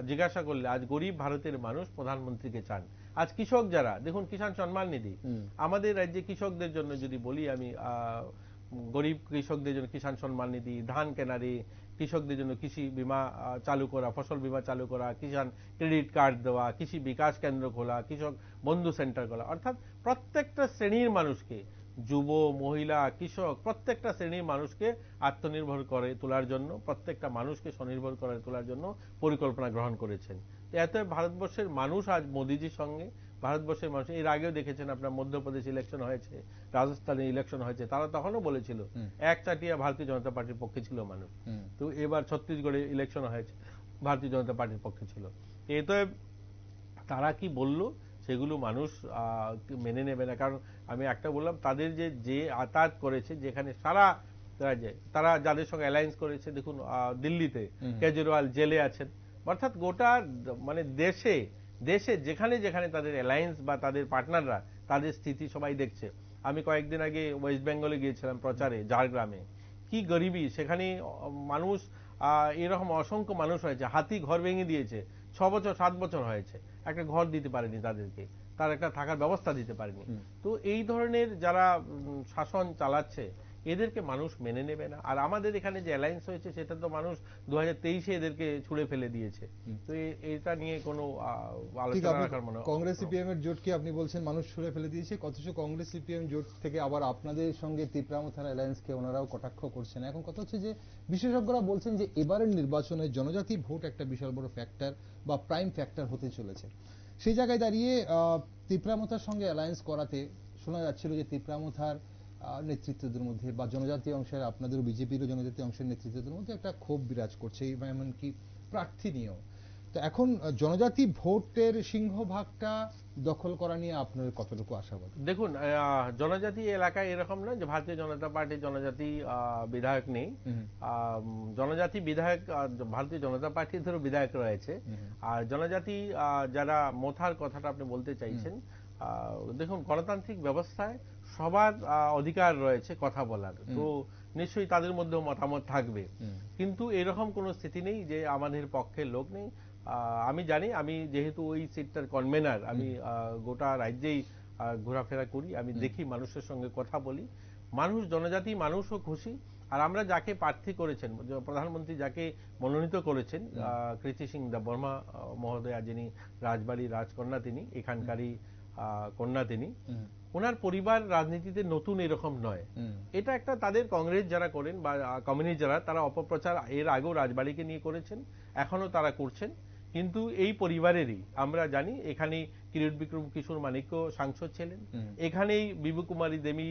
জিজ্ঞাসা করলে, আজ গরিব ভারতের মানুষ প্রধানমন্ত্রীকে চান। আজ কৃষক যারা, দেখুন কিষাণ সম্মান নিধি, আমাদের রাজ্যে কৃষকদের জন্য যদি বলি আমি, গরিব কৃষকদের জন্য কিষাণ সম্মান নিধি, ধান কেনারে কৃষকদের জন্য কৃষি বীমা চালু করা, ফসল বীমা চালু করা, কিষাণ ক্রেডিট কার্ড দেওয়া, কৃষি বিকাশ কেন্দ্র খোলা, কৃষক বন্ধু সেন্টার খোলা, অর্থাৎ প্রত্যেকটা শ্রেণীর মানুষকে, যুব, মহিলা, কৃষক, প্রত্যেকটা শ্রেণীর মানুষকে আত্মনির্ভর করে তোলার জন্য, প্রত্যেকটা মানুষকে স্বনির্ভর করে তোলার জন্য পরিকল্পনা গ্রহণ করেছেন। এত ভারতবর্ষের মানুষ আজ মোদিজির সঙ্গে, ভারতবর্ষের মানুষ এর আগেও দেখেছেন আপনার মধ্যপ্রদেশ ইলেকশন হয়েছে, রাজস্থানে ইলেকশন হয়েছে, তারা তখনও বলেছিল একচাটিয়া ভারতীয় জনতা পার্টির পক্ষে ছিল মানুষ। তো এবার ছত্তিশগড়ে ইলেকশন হয়েছে, ভারতীয় জনতা পার্টির পক্ষে ছিল। এতে তারা কি বলল সেগুলো মানুষ মেনে নেবে না। কারণ আমি একটা বললাম, তাদের যে আতাত করেছে, যেখানে সারা তারা যাদের সঙ্গে অ্যালায়েন্স করেছে, দেখুন দিল্লিতে কেজরিওয়াল জেলে আছেন, অর্থাৎ গোটা মানে দেশে যেখানে যেখানে তাদের অ্যালায়েন্স বা তাদের পার্টনাররা, তাদের স্থিতি সবাই দেখছে। আমি কয়েকদিন আগে ওয়েস্ট বেঙ্গলে গিয়েছিলাম প্রচারে, ঝাড়গ্রামে, কি গরিবি সেখানে মানুষ, এরকম অসংখ্য মানুষ হয়েছে, হাতি ঘর ভেঙে দিয়েছে, 6 বছর 7 বছর হয়েছে, একটা ঘর দিতে পারেনি তাদেরকে, তার একটা থাকার ব্যবস্থা দিতে পারেনি। তো এই ধরনের যারা শাসন চালাচ্ছে এদেরকে মানুষ মেনে নেবে না। আর আমাদের এখানে যে অ্যালায়েন্স হয়েছে সেটা তো মানুষ 2023-এ এদেরকে ছুড়ে ফেলে দিয়েছে। তো এটা নিয়ে কোনো আলোচনা রাখার মনে হয়। কংগ্রেস সিপিএম এর জোটকে আপনি বলছেন মানুষ ছুড়ে ফেলে দিয়েছে, অথচ কংগ্রেস সিপিএম জোট থেকে আবার আপনাদের সঙ্গে তিপ্রামথার অ্যালায়েন্সকে ওনারাও কটাক্ষ করছেন। এখন কথা হচ্ছে যে বিশেষজ্ঞরা বলছেন যে এবারের নির্বাচনে জনজাতি ভোট একটা বিশাল বড় ফ্যাক্টর বা প্রাইম ফ্যাক্টর হতে চলেছে। সেই জায়গায় দাঁড়িয়ে তিপ্রামথার সঙ্গে অ্যালায়েন্স করাতে শোনা যাচ্ছিল যে তিপ্রামথার নেতৃত্বদের মধ্যে বা জনজাতি অংশের, আপনাদের বিজেপির জনজাতি অংশের নেতৃত্বদের মধ্যে একটা ক্ষোভ বিরাজ করছে, এমনকি প্রার্থী নিয়েও। তো এখন জনজাতি ভোটের সিংহভাগটা দখল করা নিয়ে আপনার কতটুকু আশাবাদ? দেখুন, জনজাতি এলাকায় এরকম না যে ভারতীয় জনতা পার্টির জনজাতি বিধায়ক নেই। জনজাতি বিধায়ক ভারতীয় জনতা পার্টির বিধায়ক রয়েছে। আর জনজাতি যারা মোথার কথাটা আপনি বলতে চাইছেন, দেখুন গণতান্ত্রিক ব্যবস্থায় সবার অধিকার রয়েছে কথা বলার, তো নিশ্চয়ই তাদের মধ্যেও মতামত থাকবে। কিন্তু এরকম কোনো স্থিতি নেই যে আমাদের পক্ষের লোক নেই। আমি জানি, আমি যেহেতু ওই সিটটার কনভেনার, আমি গোটা রাজ্যেই ঘোরাফেরা করি, আমি দেখি, মানুষের সঙ্গে কথা বলি, মানুষ, জনজাতি মানুষও খুশি। আর আমরা যাকে প্রার্থী করেছেন, প্রধানমন্ত্রী যাকে মনোনীত করেছেন, কৃতি সিং দেববর্মা মহোদয়া, যিনি রাজবাড়ির রাজকন্যা, তিনি এখানকারই কন্যা, তিনি, ওনার পরিবার রাজনীতিতে নতুন এরকম নয়। এটা একটা তাদের কংগ্রেস যারা করেন বা কমিউনিস্ট যারা, তারা অপপ্রচার এর আগেও রাজবাড়িকে নিয়ে করেছেন, এখনো তারা করছেন। কিন্তু এই পরিবারেরই আমরা জানি, এখানে কিরিট বিক্রম কিশোর মানিক্য সাংসদ ছিলেন, এখানেই বিভু কুমারী দেবী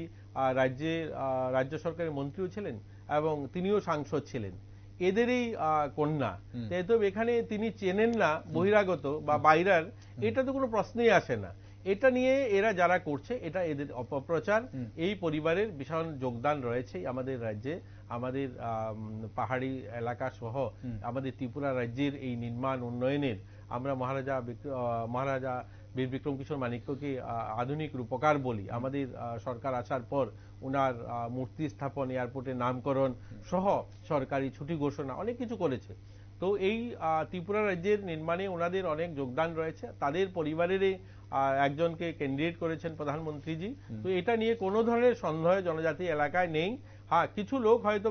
রাজ্য সরকারের মন্ত্রীও ছিলেন এবং তিনিও সাংসদ ছিলেন, এদেরই কন্যা। তো এখানে তিনি চেনেন না বহিরাগত বা বাইরের, এটা তো কোনো প্রশ্নই আসে না। এটা নিয়ে এরা যারা করছে, এটা এদের অপপ্রচার। এই পরিবারের বিশাল যোগদান রয়েছে আমাদের রাজ্যে, আমাদের পাহাড়ি এলাকা সহ আমাদের ত্রিপুরা রাজ্যের এই নির্মাণ উন্নয়নের। আমরা মহারাজা বীর বিক্রম কিশোর মানিক্যকে আধুনিক রূপকার বলি। আমাদের সরকার আসার পর ওনার মূর্তি স্থাপন, এয়ারপোর্টের নামকরণ সহ সরকারি ছুটি ঘোষণা, অনেক কিছু করেছে। তো এই ত্রিপুরা রাজ্যের নির্মাণে ওনাদের অনেক যোগদান রয়েছে। তাদের পরিবারেরই একজনকে ক্যান্ডিডেট করেছেন প্রধানমন্ত্রীজি। তো এটা নিয়ে কোনো ধরনের সন্দেহ জনজাতি এলাকায় নেই। হ্যাঁ, কিছু লোক হয়তো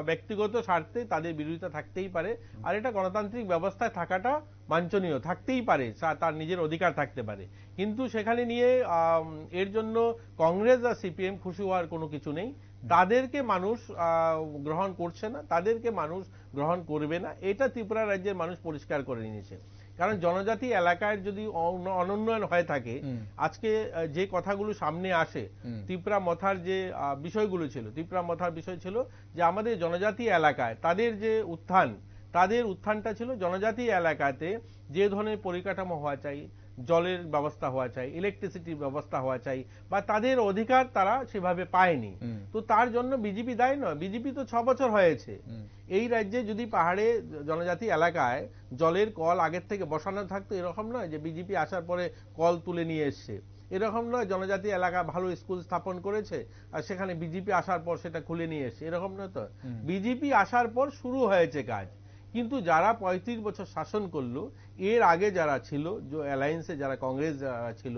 ব্যক্তিগত স্বার্থে তাদের বিরোধিতা থাকতেই পারে, আর এটা গণতান্ত্রিক ব্যবস্থায় থাকাটা বাঞ্ছনীয়, থাকতেই পারে, তার নিজের অধিকার থাকতে পারে। কিন্তু সেখানে নিয়ে এর জন্য কংগ্রেস বা সিপিএম খুশি হওয়ার কোনো কিছু নেই। তাদেরকে মানুষ গ্রহণ করছে না, তাদেরকে মানুষ গ্রহণ করবে না, এটা ত্রিপুরা রাজ্যের মানুষ পরিষ্কার করে নিয়েছে। কারণ জনজাতি এলাকায় যদি অনুন্নয়ন হয়ে থাকে, আজকে যে কথাগুলো সামনে আসে, ত্রিপুরা মথার যে বিষয়গুলো ছিল, ত্রিপুরা মথার বিষয় ছিল যে আমাদের জনজাতি এলাকায় তাদের যে তাদের উত্থানটা ছিল জনজাতি এলাকাতে যে ধরনের পরিকাঠামো হওয়া চাই, জলের ব্যবস্থা হওয়া চাই, ইলেকট্রিসিটির ব্যবস্থা হওয়া চাই, বা তাদের অধিকার তারা সেভাবে পায়নি। তো তার জন্য বিজেপি দায়ী নয়। বিজেপি তো 6 বছর হয়েছে এই রাজ্যে, যদি পাহাড়ে জনজাতি এলাকায় জলের কল আগের থেকে বসানো থাকতো, এরকম নয় যে বিজেপি আসার পরে কল তুলে নিয়ে এসছে, এরকম নয় জনজাতি এলাকা ভালো স্কুল স্থাপন করেছে আর সেখানে বিজেপি আসার পর সেটা খুলে নিয়ে এসছে, এরকম নয় তো। বিজেপি আসার পর শুরু হয়েছে কাজ। কিন্তু যারা 35 বছর শাসন করলো, এর আগে যারা ছিল, যে অ্যালায়েন্সে যারা কংগ্রেস যারা ছিল,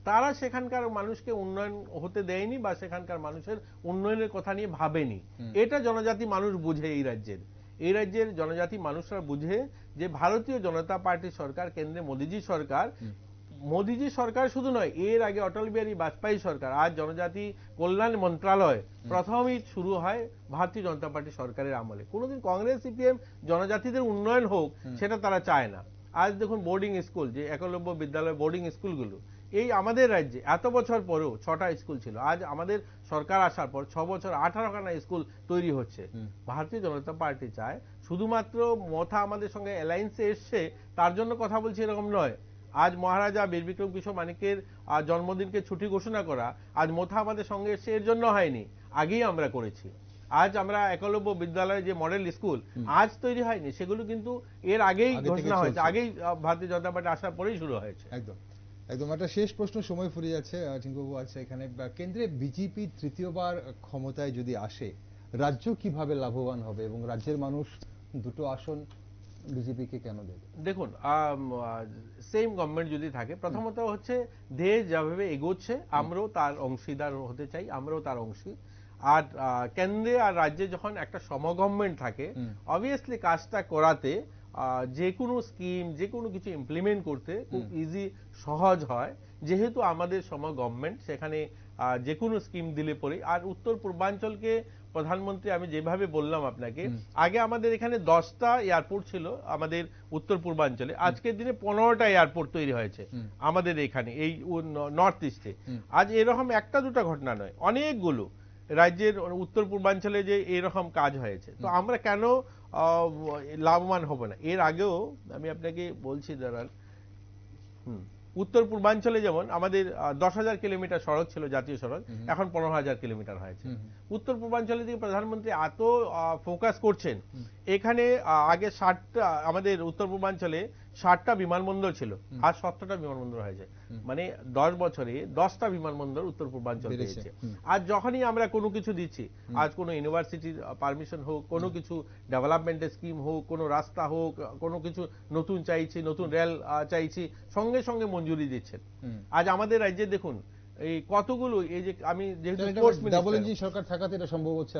তারা সেখানকার মানুষকে উন্নয়ন হতে দেয়নি বা সেখানকার মানুষের উন্নয়নের কথা নিয়ে ভাবেনি। এটা জনজাতি মানুষ বুঝে এই রাজ্যের। এই রাজ্যের জনজাতি মানুষরা বুঝে যে ভারতীয় জনতা পার্টি সরকার, কেন্দ্রে মোদীজি সরকার, মোদীজি সরকার শুধু নয়, এর আগে অটল বিহারী বাজপেয়ী সরকার, আজ জনজাতি কল্যাণ মন্ত্রণালয় প্রথমই শুরু হয় ভারতীয় জনতা পার্টি সরকারের আমলে। কোনোদিন কংগ্রেস সিপিএম জনজাতিদের উন্নয়ন হোক সেটা তারা চায় না। আজ দেখুন বোর্ডিং স্কুল, যে একলব্য বিদ্যালয় বোর্ডিং স্কুলগুলো, এই আমাদের রাজ্যে এত বছর পরেও 6টা স্কুল ছিল, আজ আমাদের সরকার আসার পর 6 বছর 18খানা স্কুল তৈরি হচ্ছে। ভারতীয় জনতা পার্টি চায় শুধুমাত্র মথা আমাদের সঙ্গে অ্যালায়েন্সে এসছে তার জন্য কথা বলছি এরকম নয়। আজ মহারাজা বীর বিক্রম কিশোর মানিকের জন্মদিনকে ছুটি ঘোষণা করা, আজ মোথা আমাদের সঙ্গে এসছে এর জন্য হয়নি, আগেই আমরা করেছি। আজ আমরা একলব্য বিদ্যালয়ে যে মডেল স্কুল আজ তৈরি হয়নি, সেগুলো কিন্তু এর আগেই ঘোষণা হয়েছে, আগেই ভারতীয় জনতা পার্টি আসার পরেই শুরু হয়েছে। একদম একদম। একটা শেষ প্রশ্ন, সময় ফুরিয়ে যাচ্ছে টিঙ্কুবাবু। আছে এখানে কেন্দ্রে বিজেপি তৃতীয়বার ক্ষমতায় যদি আসে, রাজ্য কিভাবে লাভবান হবে এবং রাজ্যের মানুষ দুটো আসন বিজেপিকে কেন দেবে? দেখুন, সেম গভর্নমেন্ট যদি থাকে, প্রথমত হচ্ছে দেশ যেভাবে এগোচ্ছে আমরাও তার অংশীদার হতে চাই, আমরাও তার অংশী। আর কেন্দ্রে আর রাজ্যে যখন একটা সমগভর্নমেন্ট থাকে, অবভিয়াসলি কাজটা করাতে যে কোনো স্কিম, যে কোনো কিছু ইমপ্লিমেন্ট করতে খুব ইজি, সহজ হয়। যেহেতু আমাদের সমগভর্নমেন্ট, সেখানে যে কোনো স্কিম দিলে পরে। আর উত্তর পূর্বাঞ্চলকে প্রধানমন্ত্রী, আমি যেভাবে বললাম আপনাকে, আগে আমাদের এখানে 10টা এয়ারপোর্ট ছিল আমাদের উত্তর পূর্বাঞ্চলে, আজকের দিনে 15টা এয়ারপোর্ট তৈরি হয়েছে আমাদের এখানে এই নর্থ ইস্টে। আজ এরকম একটা দুটা ঘটনা নয়, অনেকগুলো রাজ্যের উত্তর পূর্বাঞ্চলে যে এরকম কাজ হয়েছে। তো আমরা কেন লাভবান হব না? এর আগেও আমি আপনাকে বলছি দাঁড়ান, উত্তর পূর্বাঞ্চলে যেমন আমাদের 10,000 কিলোমিটার সড়ক ছিল, জাতীয় সড়ক, এখন 15,000 কিলোমিটার হয়েছে। উত্তর পূর্বাঞ্চলে দিকে প্রধানমন্ত্রী এত ফোকাস করছেন। এখানে আগে 60টা, আমাদের উত্তর পূর্বাঞ্চলে 60টা বিমানবন্দর ছিল, আজ 17টা বিমানবন্দর হয়েছে। মানে 10 বছরে 10টা বিমানবন্দর উত্তর পূর্বাঞ্চল পেয়েছে। আজ যখনই আমরা কোনো কিছু দিচ্ছি, আজ কোনো ইউনিভার্সিটির পারমিশন হোক, কোনো কিছু ডেভেলপমেন্টের স্কিম হোক, কোনো রাস্তা হোক, কোনো কিছু নতুন চাইছি, নতুন রেল চাইছি, সঙ্গে সঙ্গে মঞ্জুরি দিচ্ছেন। আজ আমাদের রাজ্যে দেখুন এই কতগুলো, এই যে আমি যেহেতু স্পোর্টস মিনিস্টার, সরকার থাকাতে এটা সম্ভব হচ্ছে,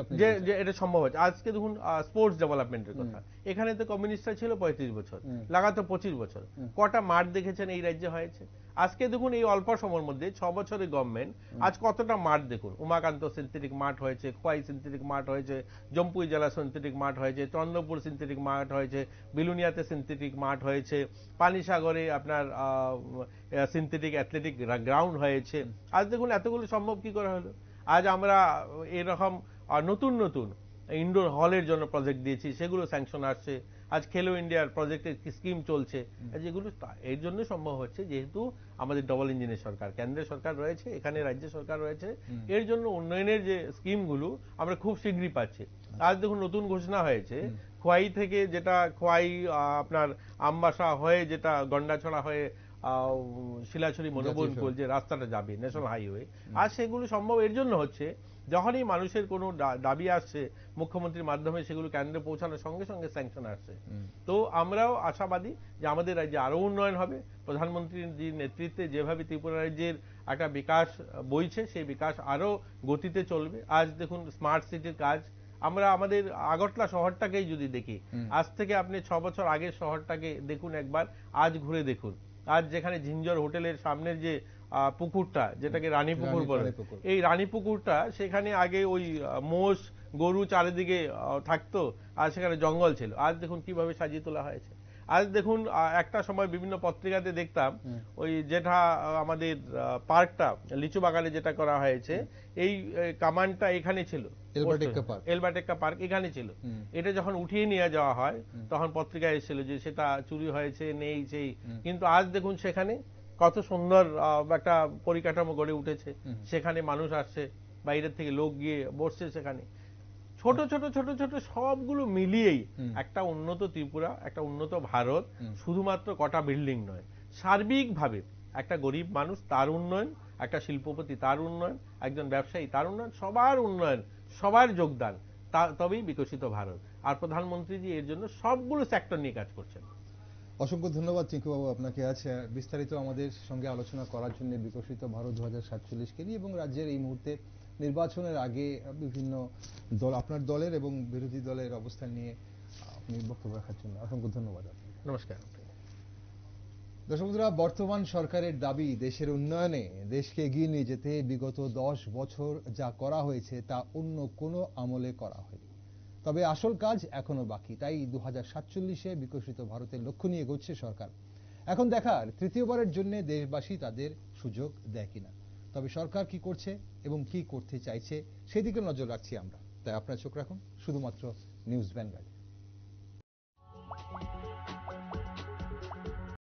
যে এটা সম্ভব হচ্ছে। আজকে দেখুন স্পোর্টস ডেভেলপমেন্টের কথা, এখানে তো কমিউনিস্টরা ছিল 35 বছর, লাগাতার 25 বছর, কটা মাঠ দেখেছেন এই রাজ্যে হয়েছে? আজকে দেখুন এই অল্প সময়ের মধ্যে 6 বছরের গভর্নমেন্ট আজ কতটা মাঠ দেখুন। উমাকান্ত সিনথেটিক মাঠ হয়েছে, খোয়াই সিনথেটিক মাঠ হয়েছে, জম্পুই জেলা সিনথেটিক মাঠ হয়েছে, চন্দ্রপুর সিনথেটিক মাঠ হয়েছে, বিলুনিয়াতে সিনথেটিক মাঠ হয়েছে, পানিসাগরে আপনার সিনথেটিক অ্যাথলেটিক গ্রাউন্ড হয়েছে। আজ দেখুন এতগুলো সম্ভব কি করে হলো? আজ আমরা এরকম নতুন নতুন ইনডোর হলের জন্য প্রজেক্ট দিয়েছি, সেগুলো স্যাংশন আসছে। আজ খেলো ইন্ডিয়ার প্রজেক্টের স্কিম চলছে, যেগুলো এর জন্য সম্ভব হচ্ছে যেহেতু আমাদের ডবল ইঞ্জিনের সরকার, কেন্দ্রের সরকার রয়েছে, এখানে রাজ্য সরকার রয়েছে। এর জন্য উন্নয়নের যে স্কিমগুলো আমরা খুব শীঘ্রই পাচ্ছি। আজ দেখুন নতুন ঘোষণা হয়েছে, খোয়াই থেকে যেটা খোয়াই আপনার আমবাসা হয়ে যেটা গন্ডাছড়া হয়ে শিলাছড়ি মনোবনকুল যে রাস্তাটা যাবে ন্যাশনাল হাইওয়ে, আর সেগুলো সম্ভব এর জন্য হচ্ছে যখনই মানুষের কোনো দাবি আসছে মুখ্যমন্ত্রীর মাধ্যমে, সেগুলো কেন্দ্রে পৌঁছানোর সঙ্গে সঙ্গে স্যাংশন আসছে। তো আমরাও আশাবাদী যে আমাদের রাজ্যে আরো উন্নয়ন হবে। প্রধানমন্ত্রীর নেতৃত্বে যেভাবে ত্রিপুরা রাজ্যের একটা বিকাশ বইছে, সেই বিকাশ আরো গতিতে চলবে। আজ দেখুন স্মার্ট সিটির কাজ, আমরা আমাদের আগরতলা শহরটাকেই যদি দেখি, আজ থেকে আপনি 6 বছর আগের শহরটাকে দেখুন একবার, আজ ঘুরে দেখুন। আজ যেখানে ঝিঞ্জর হোটেলের সামনের যে পুকুরটা, যেটাকে রানী পুকুর বলে, এই রানী পুকুরটা, সেখানে আগে ওই মোষ গরু চারিদিকে থাকতো, আর সেখানে জঙ্গল ছিল। আজ দেখুন কিভাবে সাজিয়ে তোলা হয়েছে। আজ দেখুন একটা সময় বিভিন্ন পত্রিকাতে দেখতাম ওই যেটা আমাদের পার্কটা লিচু বাগানে যেটা করা হয়েছে, এই কামানটা এখানে ছিল, এলবাটেক্কা পার্ক এখানে ছিল। এটা যখন উঠিয়ে নিয়ে যাওয়া হয় তখন পত্রিকায় এসেছিল যে সেটা চুরি হয়েছে, নেই সেই। কিন্তু আজ দেখুন সেখানে কত সুন্দর একটা পরিকাঠামো গড়ে উঠেছে, সেখানে মানুষ আসছে, বাইরের থেকে লোক গিয়ে বসছে সেখানে। ছোট ছোট ছোট ছোট সবগুলো মিলিয়েই একটা উন্নত ত্রিপুরা, একটা উন্নত ভারত, শুধুমাত্র কটা বিল্ডিং নয়, সার্বিকভাবে একটা গরিব মানুষ তার উন্নয়ন, একটা শিল্পপতি তার উন্নয়ন, একজন ব্যবসায়ী তার উন্নয়ন, সবার উন্নয়ন, সবার যোগদান, তবেই বিকশিত ভারত। আর প্রধানমন্ত্রীজি এর জন্য সবগুলো সেক্টর নিয়ে কাজ করছেন। অসংখ্য ধন্যবাদ টিঙ্কুবাবু আপনাকে আজ বিস্তারিত আমাদের সঙ্গে আলোচনা করার জন্য বিকশিত ভারত 2047কে নিয়ে এবং রাজ্যের এই মুহূর্তে নির্বাচনের আগে বিভিন্ন দল, আপনার দলের এবং বিরোধী দলের অবস্থান নিয়ে আপনি বক্তব্য রাখার জন্য অসংখ্য ধন্যবাদ আপনাকে। নমস্কার। দর্শক বন্ধুরা, বর্তমান সরকারের দাবি দেশের উন্নয়নে দেশকে এগিয়ে নিয়ে যেতে বিগত 10 বছর যা করা হয়েছে তা অন্য কোনো আমলে করা হয়নি। তবে আসল কাজ এখনো বাকি। তাই 2047-এ বিকশিত ভারতের লক্ষ্য নিয়ে এগোচ্ছে সরকার। এখন দেখার তৃতীয়বারের জন্য দেশবাসী তাদের সুযোগ দেয় কিনা। তবে সরকার কি করছে এবং কি করতে চাইছে সেদিকে নজর রাখছি আমরা। তাই আপনারা চোখ রাখুন শুধুমাত্র নিউজ ভ্যানগার্ড।